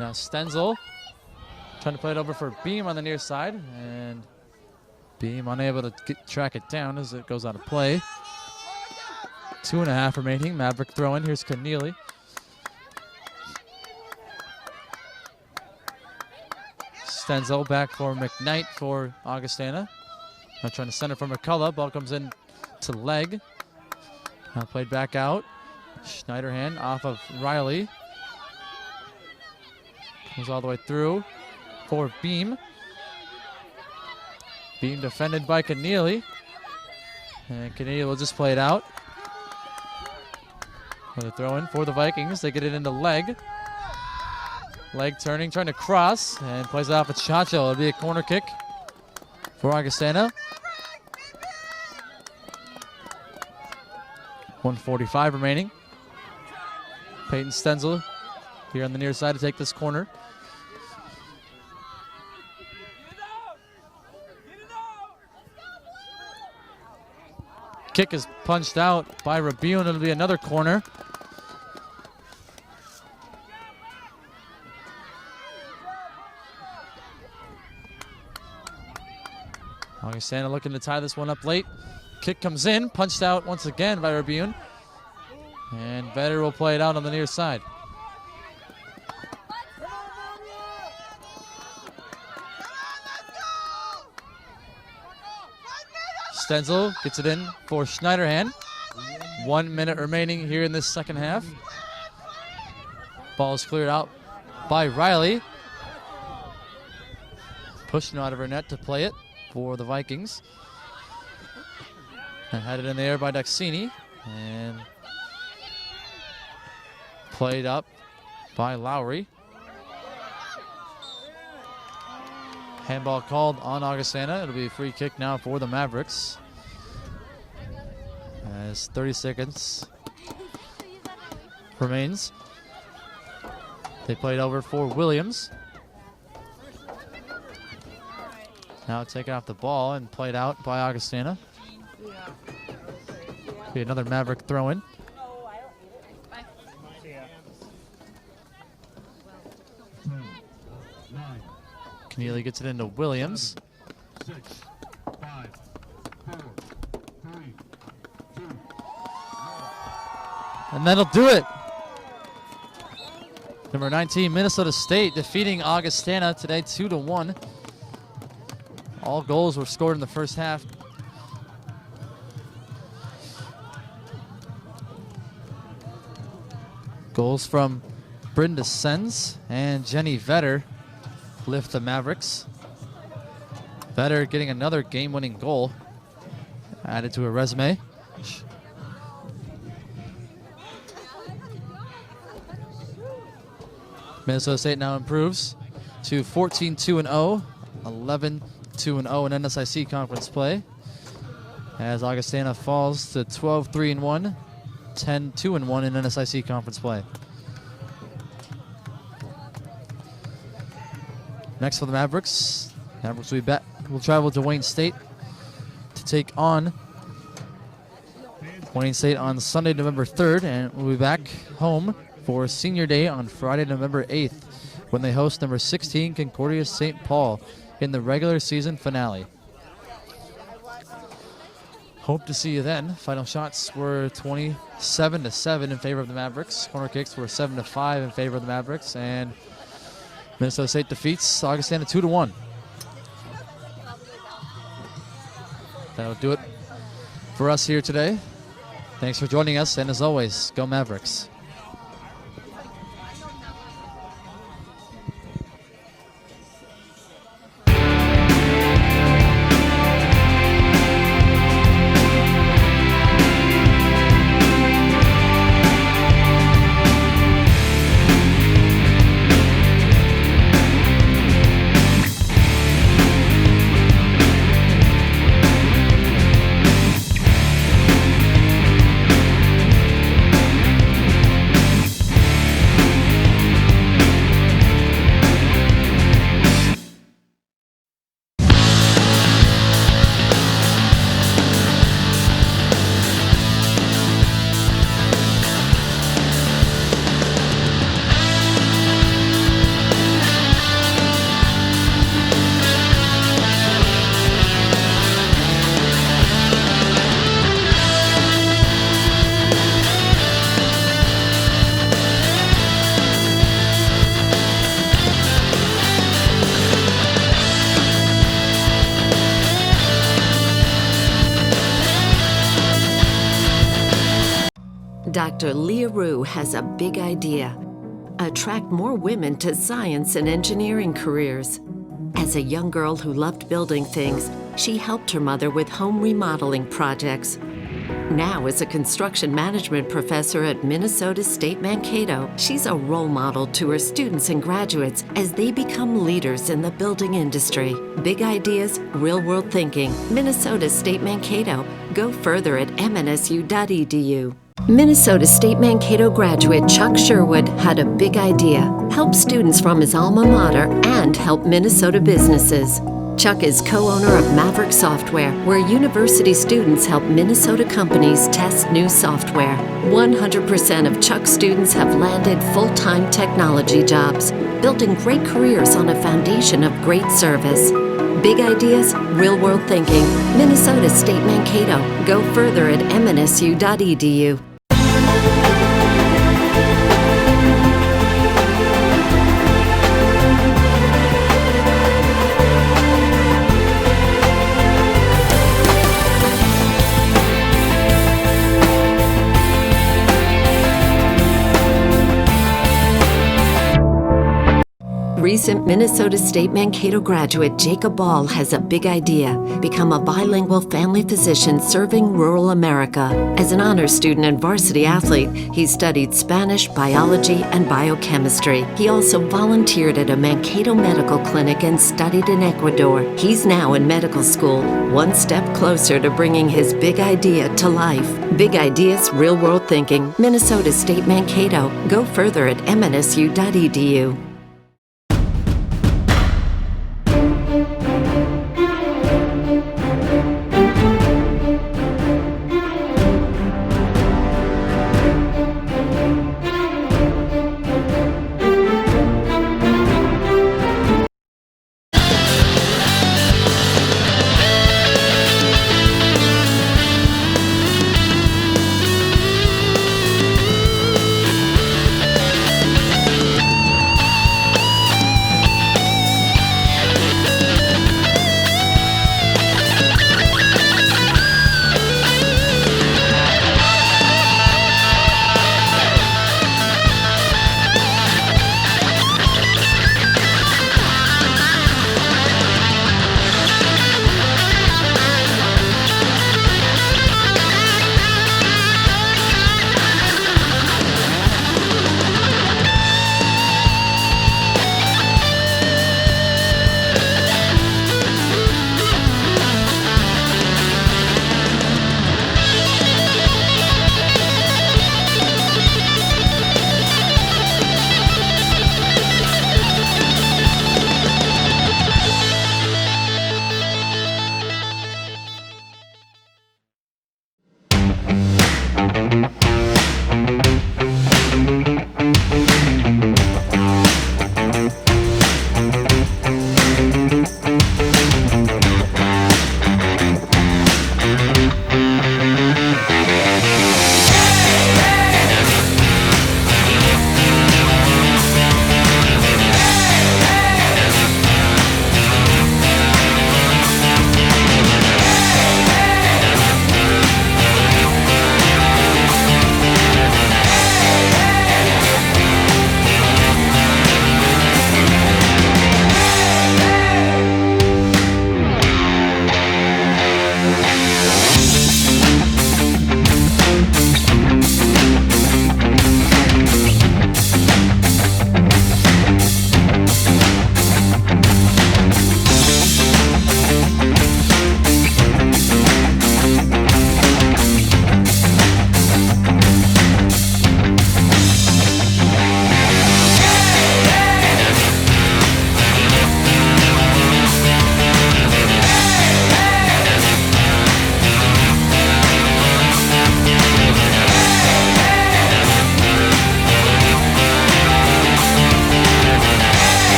Now Stenzel trying to play it over for Beam on the near side, and Beam unable to track it down as it goes out of play. 2.5 remaining. Maverick throw in. Here's Keneally. Stenzel back for McKnight for Augustana. Now trying to center for McCullough. Ball comes in to leg. Now played back out. Schneiderhan off of Riley. Comes all the way through for Beam. Beam defended by Keneally. And Keneally will just play it out. For the throw in for the Vikings. They get it into leg. Leg turning, trying to cross, and plays it off at Chacho. It'll be a corner kick for Augustana. 1:45 remaining. Peyton Stenzel here on the near side to take this corner. Kick is punched out by Rabune. It'll be another corner. Augustana looking to tie this one up late. Kick comes in, punched out once again by Rabune. And Vetter will play it out on the near side. Stenzel gets it in for Schneiderhan. 1 minute remaining here in this second half. Ball is cleared out by Riley. Pushing out of her net to play it for the Vikings. And headed in the air by Daxini. And played up by Lowry. Handball called on Augustana. It'll be a free kick now for the Mavericks. As 30 seconds remains. They played over for Williams. Now taken off the ball and played out by Augustana. Be another Maverick throw-in. Keneally gets it into Williams. 6, 5, 4, 3, 2. And that'll do it. Number 19, Minnesota State defeating Augustana today 2-1. All goals were scored in the first half. Goals from Brenda Sens and Jenny Vetter lift the Mavericks. Vetter getting another game-winning goal added to her resume. Minnesota State now improves to 14-2-0, 11-2-0 in NSIC conference play, as Augustana falls to 12-3-1, 10-2-1 in NSIC conference play. Next for the Mavericks, will travel to Wayne State to take on Wayne State on Sunday, November 3rd, and we'll be back home for Senior Day on Friday, November 8th, when they host number 16 Concordia St. Paul in the regular season finale. Hope to see you then. Final shots were 27-7 in favor of the Mavericks. Corner kicks were 7-5 in favor of the Mavericks, and Minnesota State defeats Augustana 2-1. That'll do it for us here today. Thanks for joining us, and as always, go Mavericks. Dr. Leah Rue has a big idea: attract more women to science and engineering careers. As a young girl who loved building things, she helped her mother with home remodeling projects. Now, as a construction management professor at Minnesota State Mankato, she's a role model to her students and graduates as they become leaders in the building industry. Big ideas, real-world thinking. Minnesota State Mankato. Go further at mnsu.edu. Minnesota State Mankato graduate Chuck Sherwood had a big idea: help students from his alma mater and help Minnesota businesses. Chuck is co-owner of MAVRIK Software, where university students help Minnesota companies test new software. 100% of Chuck's students have landed full-time technology jobs, building great careers on a foundation of great service. Big ideas, real world thinking. Minnesota State Mankato. Go further at mnsu.edu. Recent Minnesota State Mankato graduate Jacob Ball has a big idea: become a bilingual family physician serving rural America. As an honors student and varsity athlete, he studied Spanish, biology, and biochemistry. He also volunteered at a Mankato medical clinic and studied in Ecuador. He's now in medical school, one step closer to bringing his big idea to life. Big ideas, real world thinking. Minnesota State Mankato. Go further at mnsu.edu.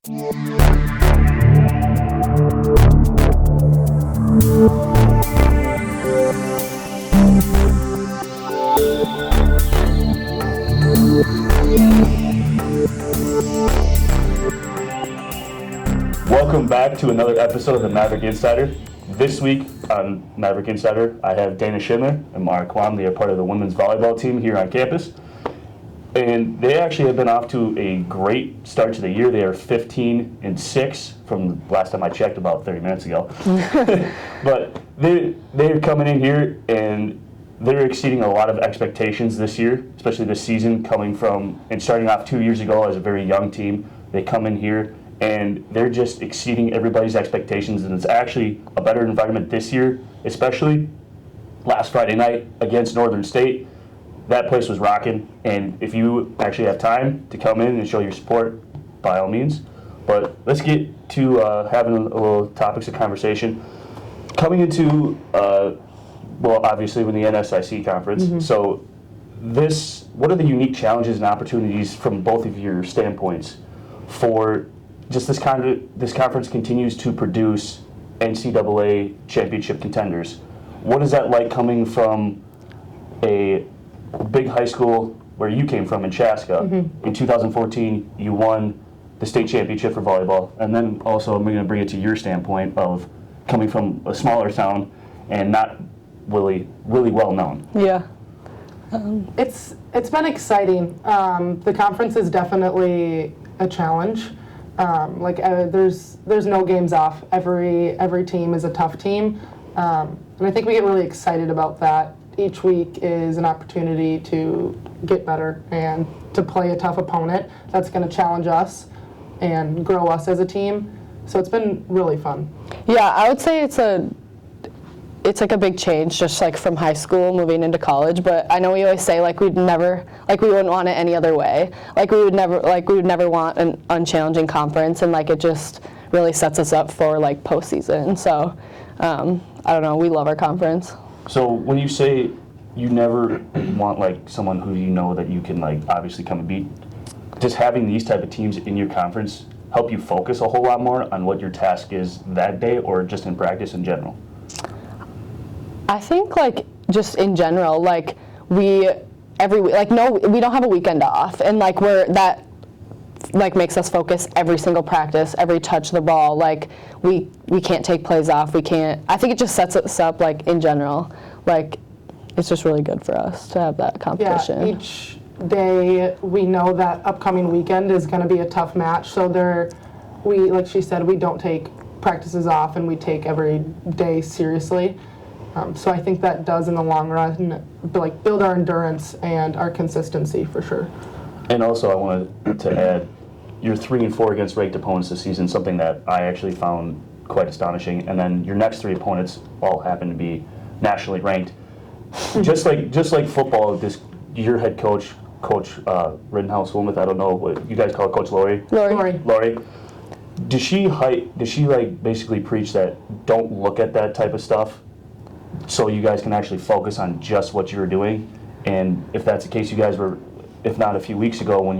Welcome back to another episode of the MAVRIK Insider. This week on MAVRIK Insider, I have Dana Schindler and Mara Kwam. They are part of the women's volleyball team here on campus. And they actually have been off to a great start to the year. They are 15-6 from the last time I checked, about 30 minutes ago. But they're coming in here and they're exceeding a lot of expectations this year, especially this season, coming from and starting off 2 years ago as a very young team. They come in here and they're just exceeding everybody's expectations, and it's actually a better environment this year, especially last Friday night against Northern State. That place was rocking, and if you actually have time to come in and show your support, by all means. But let's get to having a little topics of conversation. Coming into, well, obviously with the NSIC conference, so what are the unique challenges and opportunities from both of your standpoints for just this conference continues to produce NCAA championship contenders? What is that like coming from a big high school where you came from in Chaska? In 2014, you won the state championship for volleyball, and then also I'm going to bring it to your standpoint of coming from a smaller town and not really well known. Yeah. It's been exciting. The conference is definitely a challenge. There's no games off. Every team is a tough team, and I think we get really excited about that. Each week is an opportunity to get better and to play a tough opponent that's going to challenge us and grow us as a team. So it's been really fun. Yeah, I would say it's like a big change, just like from high school moving into college. But I know we always say we wouldn't want it any other way. We would never want an unchallenging conference, and it just really sets us up for postseason. So I don't know, we love our conference. So when you say you never want someone who you know that you can obviously come and beat, does having these type of teams in your conference help you focus a whole lot more on what your task is that day, or just in practice in general? I think just in general, we every week, no, we don't have a weekend off, and that makes us focus every single practice, every touch of the ball. We can't take plays off. We can't. I think it just sets us up in general. It's just really good for us to have that competition. Yeah, each day we know that upcoming weekend is going to be a tough match. So like she said, we don't take practices off, and we take every day seriously. So I think that does, in the long run, build our endurance and our consistency for sure. And also, I wanted to add, you're 3-4 against ranked opponents this season, something that I actually found quite astonishing. And then your next 3 opponents all happen to be nationally ranked. just like football, your head coach, Coach Rittenhouse Wilmoth, I don't know what you guys call it, Coach Lori. Lori. Does she basically preach that don't look at that type of stuff, so you guys can actually focus on just what you're doing? And if that's the case, you guys were, if not a few weeks ago, when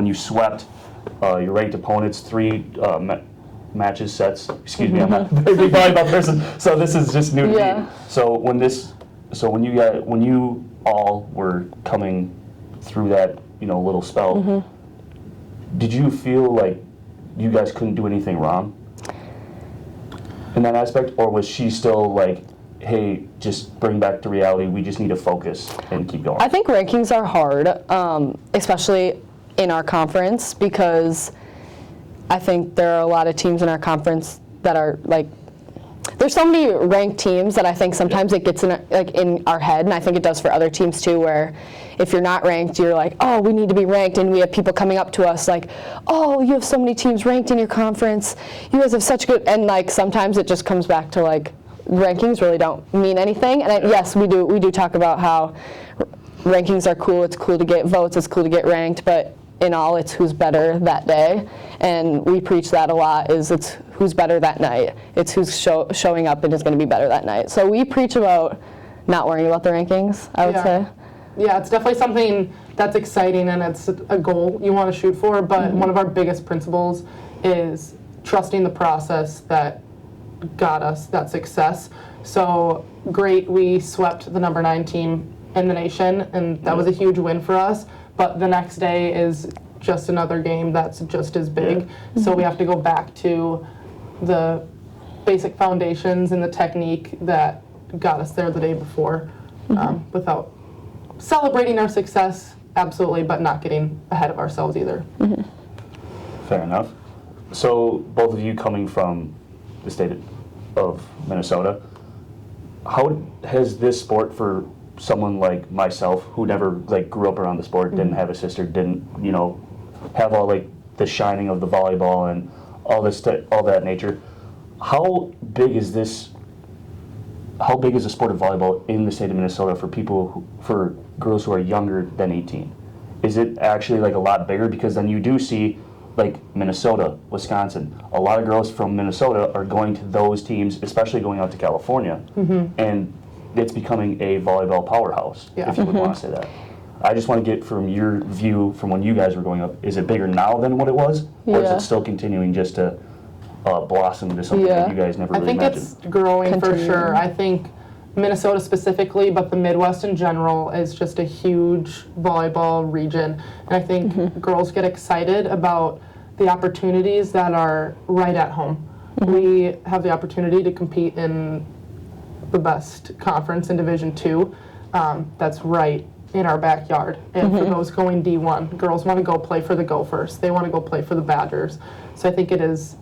you swept your ranked opponents 3 sets. Excuse me, I'm not a very big volleyball person, so this is just new to me. So when you all were coming through that little spell, did you feel like you guys couldn't do anything wrong in that aspect, or was she still hey, just bring back to reality, we just need to focus and keep going? I think rankings are hard, especially in our conference, because I think there are a lot of teams in our conference that are there's so many ranked teams that I think sometimes it gets in our head, and I think it does for other teams too, where if you're not ranked, you're oh, we need to be ranked, and we have people coming up to us oh, you have so many teams ranked in your conference, you guys have such good, and sometimes it just comes back to rankings really don't mean anything. And yes, we do talk about how rankings are cool. It's cool to get votes. It's cool to get ranked. But in all, it's who's better that day. And we preach that a lot. It's who's better that night. It's who's showing up and is going to be better that night. So we preach about not worrying about the rankings, I would say. Yeah, it's definitely something that's exciting and it's a goal you want to shoot for, but one of our biggest principles is trusting the process that got us that success. So great, we swept the number 9 team in the nation, and that was a huge win for us, but the next day is just another game that's just as big. So we have to go back to the basic foundations and the technique that got us there the day before, without celebrating our success, absolutely, but not getting ahead of ourselves either. Fair enough. So both of you coming from the state of Minnesota, how has this sport for someone like myself who never like grew up around the sport, didn't have a sister, didn't, you know, have all like the shining of the volleyball and all this all that nature, how big is the sport of volleyball in the state of Minnesota for people for girls who are younger than 18? Is it actually like a lot bigger? Because then you do see like Minnesota, Wisconsin, a lot of girls from Minnesota are going to those teams, especially going out to California, and it's becoming a volleyball powerhouse, if you would want to say that. I just want to get from your view from when you guys were growing up, is it bigger now than what it was? Or is it still continuing just to blossom into something that you guys never really imagined? I think it's growing for sure. I think Minnesota specifically, but the Midwest in general is just a huge volleyball region. And I think girls get excited about the opportunities that are right at home. We have the opportunity to compete in the best conference in Division II. That's right in our backyard. And for those going D1, girls want to go play for the Gophers. They want to go play for the Badgers. So I think it is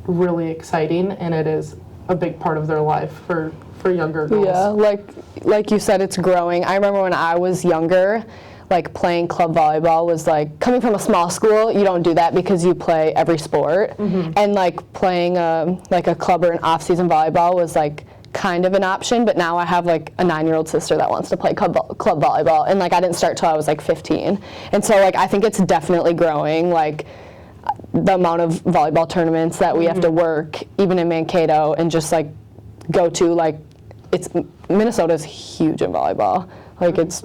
really exciting, and it is a big part of their life for younger girls. Yeah, like you said, it's growing. I remember when I was younger, like playing club volleyball was like, coming from a small school, you don't do that because you play every sport. And like playing like a club or an off-season volleyball was like kind of an option, but now I have like a 9-year-old sister that wants to play club volleyball, and like I didn't start till I was like 15. And so like I think it's definitely growing, like the amount of volleyball tournaments that we have to work, even in Mankato, and just like go to, like Minnesota's huge in volleyball. Like it's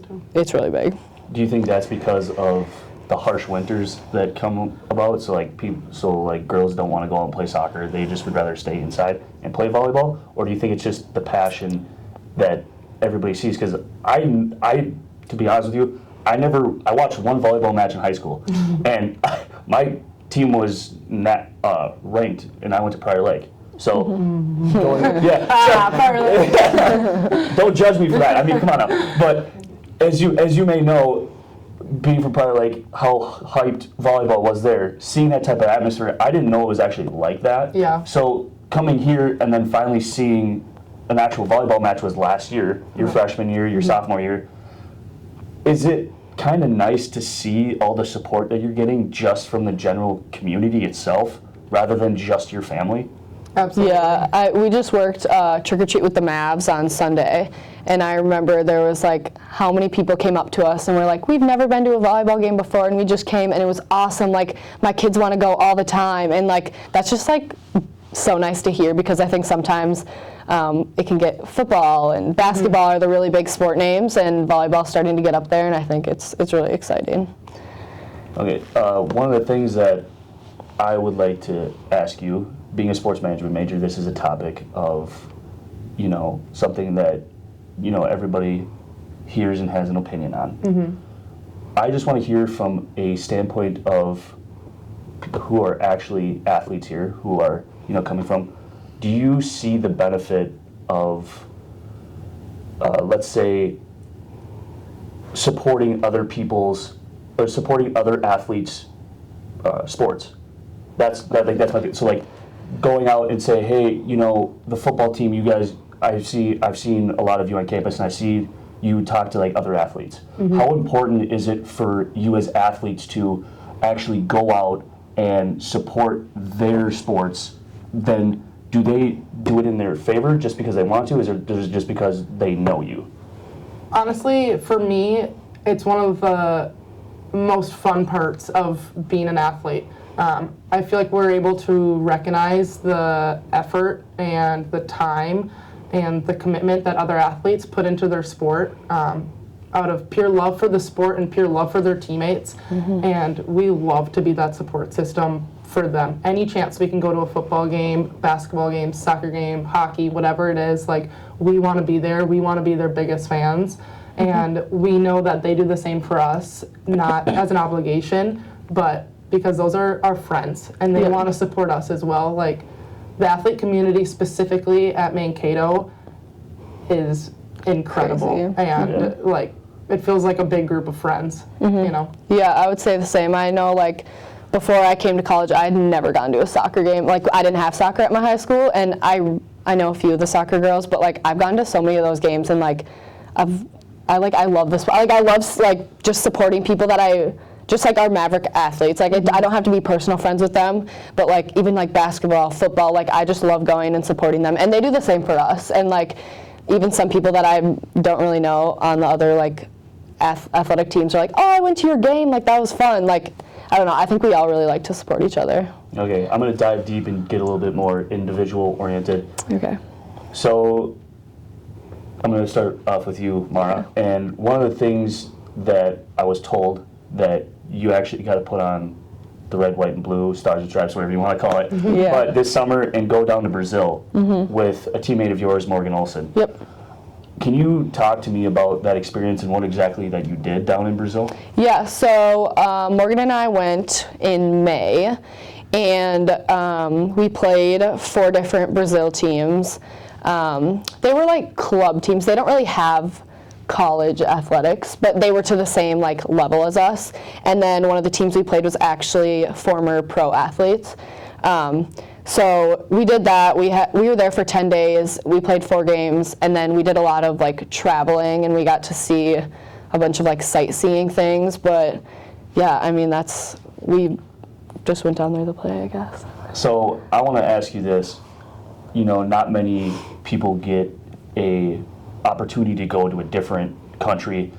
really big. Do you think that's because of the harsh winters that come about? So like girls don't want to go out and play soccer; they just would rather stay inside and play volleyball. Or do you think it's just the passion that everybody sees? Because I, to be honest with you, I watched one volleyball match in high school, and my team was not ranked, and I went to Prior Lake. So, don't judge me for that. I mean, come on now. But as you may know, being from Prior Lake, how hyped volleyball was there, seeing that type of atmosphere, I didn't know it was actually like that. Yeah. So coming here and then finally seeing an actual volleyball match was last year, your freshman year, your sophomore year. Is it kind of nice to see all the support that you're getting just from the general community itself, rather than just your family? Absolutely. Yeah, we just worked Trick or Treat with the Mavs on Sunday, and I remember there was like how many people came up to us and were like, we've never been to a volleyball game before, and we just came and it was awesome, like my kids want to go all the time, and like that's just like so nice to hear, because I think sometimes it can get football and basketball are the really big sport names, and volleyball's starting to get up there, and I think it's really exciting. Okay, one of the things that I would like to ask you, being a sports management major, this is a topic of, something that, everybody hears and has an opinion on. I just want to hear from a standpoint of people who are actually athletes here, who are, coming from, do you see the benefit of, let's say, supporting other athletes' sports? That's my thing. So like going out and say, hey, the football team, you guys, I've seen a lot of you on campus, and I see you talk to like other athletes. How important is it for you as athletes to actually go out and support their sports? Then do they do it in their favor just because they want to, or is it just because they know you? Honestly, for me, it's one of the most fun parts of being an athlete. I feel like we're able to recognize the effort and the time and the commitment that other athletes put into their sport. out of pure love for the sport and pure love for their teammates. And we love to be that support system for them. Any chance we can go to a football game, basketball game, soccer game, hockey, whatever it is, like, we want to be there. We want to be their biggest fans. And we know that they do the same for us, not as an obligation, but because those are our friends and they want to support us as well. Like, the athlete community specifically at Mankato is incredible. Crazy. And like, it feels like a big group of friends, you know? Yeah, I would say the same. I know, like, before I came to college, I had never gone to a soccer game. Like, I didn't have soccer at my high school, and I know a few of the soccer girls, but like, I've gone to so many of those games, and like, I love this. Like, I love like just supporting people that just like our MAVRIK athletes. Like, I don't have to be personal friends with them, but like, even like basketball, football, like, I just love going and supporting them, and they do the same for us. And like, even some people that I don't really know on the other like athletic teams are like, oh, I went to your game, like, that was fun. Like, I don't know, I think we all really like to support each other. Okay, I'm going to dive deep and get a little bit more individual oriented. Okay. So I'm going to start off with you, Mara. And one of the things that I was told that you actually got to put on the red, white, and blue, stars and stripes, whatever you want to call it, Yeah. but this summer and go down to Brazil with a teammate of yours, Morgan Olson. Yep. Can you talk to me about that experience and what exactly that you did down in Brazil? Yeah, so Morgan and I went in May, and we played 4 different Brazil teams. They were like club teams. They don't really have college athletics, but they were to the same like level as us. And then one of the teams we played was actually former pro athletes. So we did that. We were there for 10 days. We played 4 games, and then we did a lot of like traveling, and we got to see a bunch of like sightseeing things. But yeah, I mean, we just went down there to play, I guess. So I want to ask you this. You know, not many people get a opportunity to go to a different country.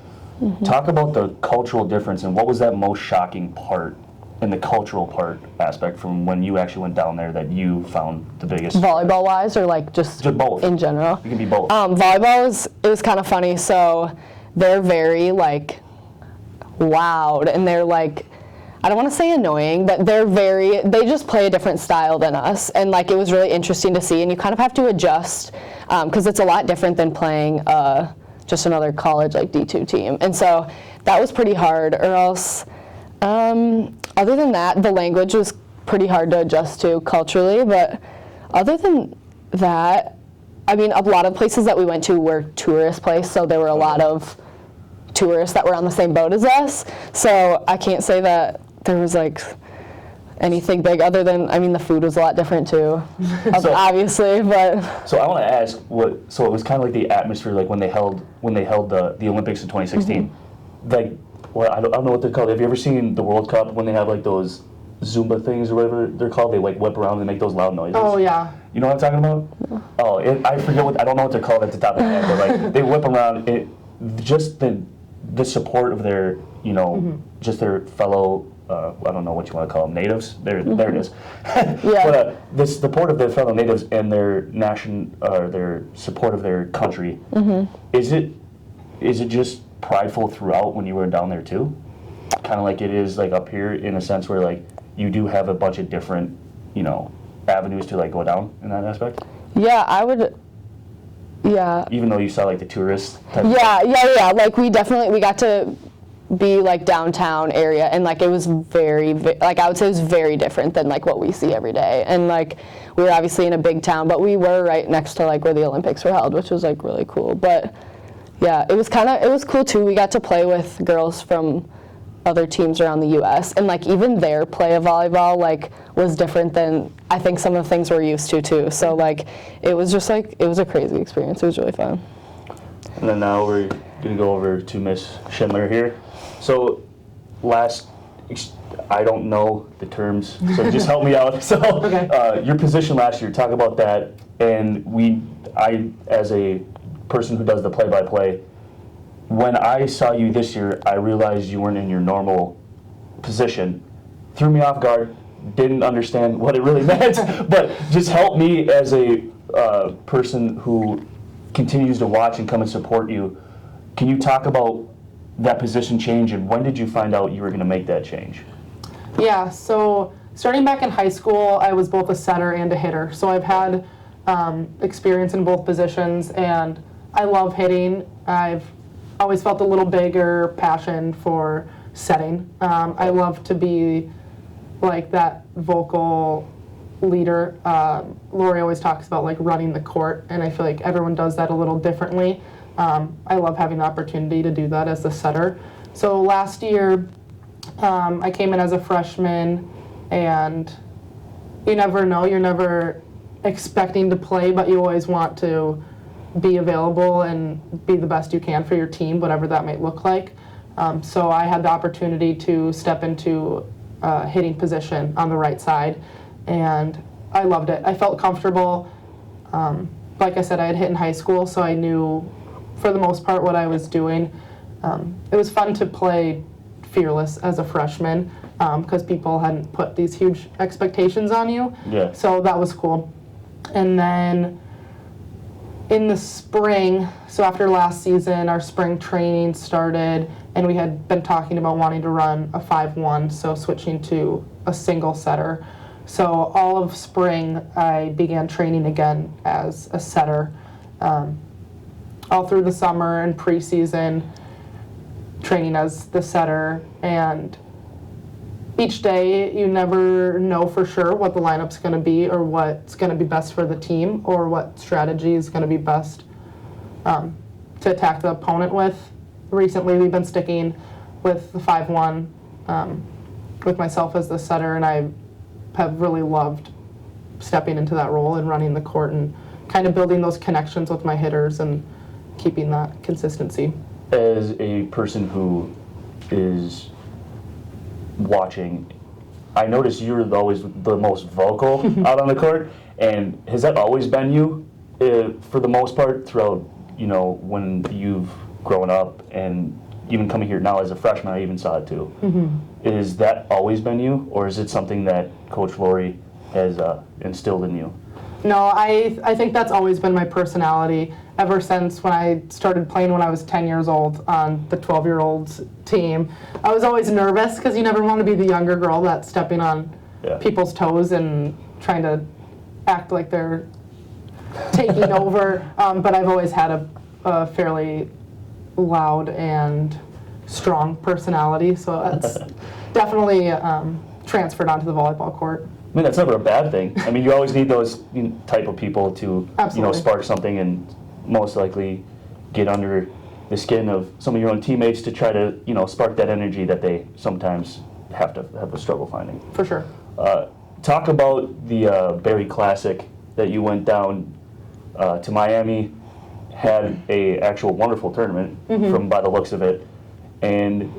Talk about the cultural difference, and what was that most shocking part in the cultural part aspect from when you actually went down there that you found the biggest? Volleyball wise, or like just both. in general? It can be both. Volleyball it was kind of funny. So they're very like loud, and they're like, I don't want to say annoying, but they just play a different style than us. And like, it was really interesting to see, and you kind of have to adjust because it's a lot different than playing just another college like D2 team. And so that was pretty hard, or else other than that, the language was pretty hard to adjust to culturally. But other than that, I mean, a lot of places that we went to were tourist places, so there were a lot of tourists that were on the same boat as us. So I can't say that there was like anything big other than, I mean, the food was a lot different too, obviously. But so I want to ask, so it was kind of like the atmosphere, like when they held the Olympics in 2016. Like, well, I don't know what they're called. Have you ever seen the World Cup when they have like those Zumba things or whatever they're called? They like whip around and make those loud noises. Oh, yeah. You know what I'm talking about? Oh, I forget I don't know what they're called at the top of my head, but like they whip around. Just the support of their, you know, just their fellow, I don't know what you want to call them, natives. There it is. Yeah. But the support of their fellow natives and their their support of their country. Is it just prideful throughout when you were down there too? Kind of like it is like up here in a sense where like you do have a bunch of different, you know, avenues to like go down in that aspect. yeah, I would. Yeah. Even though you saw like the tourist type. Yeah. Like we got to be like downtown area, and like it was very like I would say it was very different than like what we see every day. And like we were obviously in a big town, but we were right next to like where the Olympics were held, which was like really cool. But yeah, it was cool too. We got to play with girls from other teams around the U.S. and like even their play of volleyball like was different than I think some of the things we're used to too. So like it was just like it was a crazy experience. It was really fun. And then now we're gonna go over to Miss Schindler here. So I don't know the terms, so just help me out. So Okay. Your position last year, talk about that. And I as a person who does the play-by-play, when I saw you this year, I realized you weren't in your normal position. Threw me off guard, didn't understand what it really meant, but just help me as a person who continues to watch and come and support you. Can you talk about that position change, and when did you find out you were going to make that change? Yeah, so starting back in high school, I was both a setter and a hitter. So I've had experience in both positions, and I love hitting. I've always felt a little bigger passion for setting. I love to be like that vocal leader. Lori always talks about like running the court, and I feel like everyone does that a little differently. I love having the opportunity to do that as a setter. So last year, I came in as a freshman, and you never know, you're never expecting to play, but you always want to be available and be the best you can for your team, whatever that might look like. So I had the opportunity to step into a hitting position on the right side, and I loved it. I felt comfortable. Like I said, I had hit in high school, so I knew for the most part what I was doing. It was fun to play fearless as a freshman because people hadn't put these huge expectations on you. Yeah. So that was cool. And then in the spring, so after last season, our spring training started, and we had been talking about wanting to run a 5-1, so switching to a single setter. So all of spring, I began training again as a setter. All through the summer and preseason, training as the setter, and each day you never know for sure what the lineup's going to be or what's going to be best for the team or what strategy is going to be best to attack the opponent with. Recently we've been sticking with the 5-1 with myself as the setter, and I have really loved stepping into that role and running the court and kind of building those connections with my hitters and keeping that consistency. As a person who is watching, I noticed you're always the most vocal out on the court, and has that always been you for the most part throughout, when you've grown up and even coming here now as a freshman? I even saw it too. Mm-hmm. Is that always been you, or is it something that Coach Lori has instilled in you? No, I think that's always been my personality ever since when I started playing when I was 10 years old on the 12-year-olds team. I was always nervous because you never want to be the younger girl that's stepping on people's toes and trying to act like they're taking over. But I've always had a fairly loud and strong personality, so that's definitely transferred onto the volleyball court. I mean, that's never a bad thing. I mean, you always need those type of people to, Absolutely. Spark something and most likely get under the skin of some of your own teammates to try to, spark that energy that they sometimes have a struggle finding. For sure. Talk about the Berry Classic that you went down to Miami, had a actual wonderful tournament from by the looks of it, and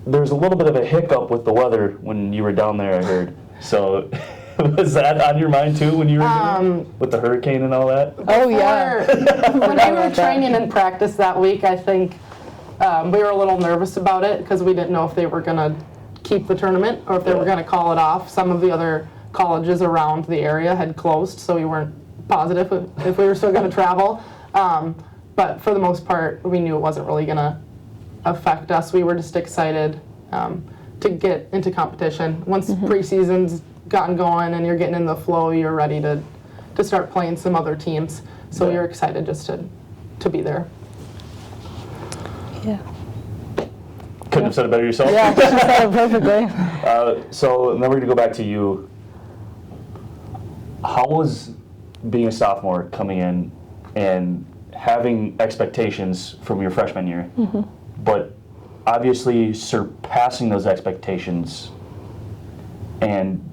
there's a little bit of a hiccup with the weather when you were down there, I heard. So was that on your mind too when you were with the hurricane and all that? Oh yeah. When we were training and practice that week, I think we were a little nervous about it because we didn't know if they were going to keep the tournament or if they were going to call it off. Some of the other colleges around the area had closed, so we weren't positive if we were still going to travel. But for the most part, we knew it wasn't really going to affect us. We were just excited to get into competition. Once preseason's gotten going and you're getting in the flow, you're ready to start playing some other teams. So you're excited just to be there. Yeah. Couldn't have said it better yourself. Yeah, she said it perfectly. So then we're going to go back to you. How was being a sophomore coming in and having expectations from your freshman year, but obviously surpassing those expectations and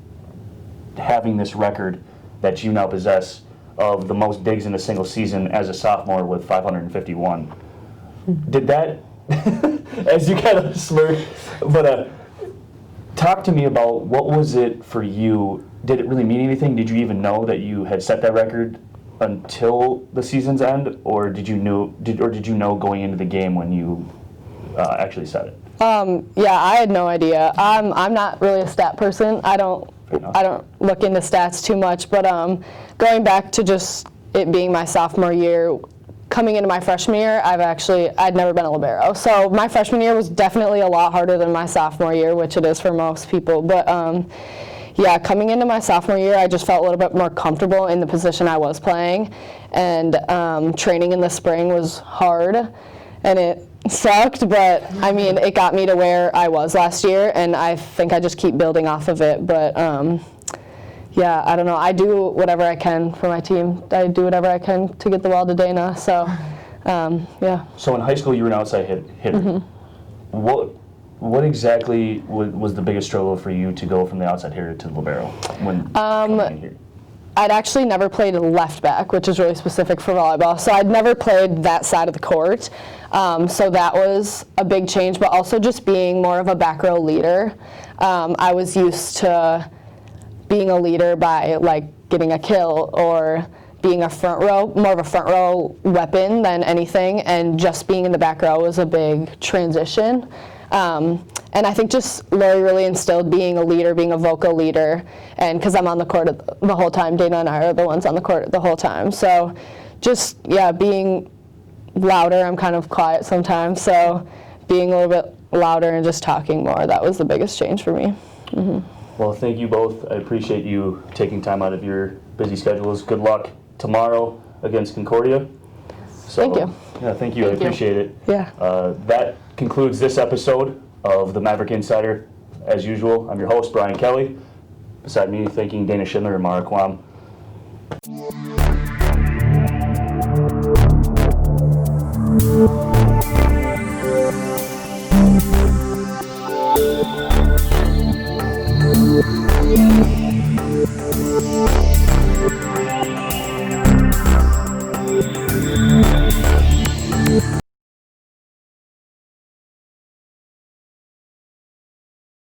having this record that you now possess of the most digs in a single season as a sophomore with 551. Did that, as you kind of smirk, but talk to me about what was it for you? Did it really mean anything? Did you even know that you had set that record until the season's end, or did you know going into the game when you actually set it? Yeah, I had no idea. I'm not really a stat person. I don't look into stats too much, but going back to just it being my sophomore year, coming into my freshman year, I'd never been a libero. So my freshman year was definitely a lot harder than my sophomore year, which it is for most people. But yeah, coming into my sophomore year, I just felt a little bit more comfortable in the position I was playing. And training in the spring was hard, and it sucked, but I mean, it got me to where I was last year, and I think I just keep building off of it. But yeah, I don't know. I do whatever I can for my team. I do whatever I can to get the ball to Dana. So, yeah. So in high school, you were an outside hitter. Mm-hmm. What exactly was the biggest struggle for you to go from the outside hitter to the libero when coming in here? I'd actually never played left back, which is really specific for volleyball. So I'd never played that side of the court. So that was a big change, but also just being more of a back row leader. I was used to being a leader by like getting a kill or being a front row, more of a front row weapon than anything, and just being in the back row was a big transition. And I think just Lori really instilled being a leader, being a vocal leader, and because I'm on the court the whole time, Dana and I are the ones on the court the whole time. So just, yeah, being louder. I'm kind of quiet sometimes, so being a little bit louder and just talking more, that was the biggest change for me. Mm-hmm. Well, thank you both. I appreciate you taking time out of your busy schedules. Good luck tomorrow against Concordia. So, thank you. Yeah, thank you. I appreciate it. Yeah. That concludes this episode of the Maverick Insider. As usual, I'm your host, Brian Kelly. Beside me, thanking Dana Schindler and Mara Kwam. Yeah.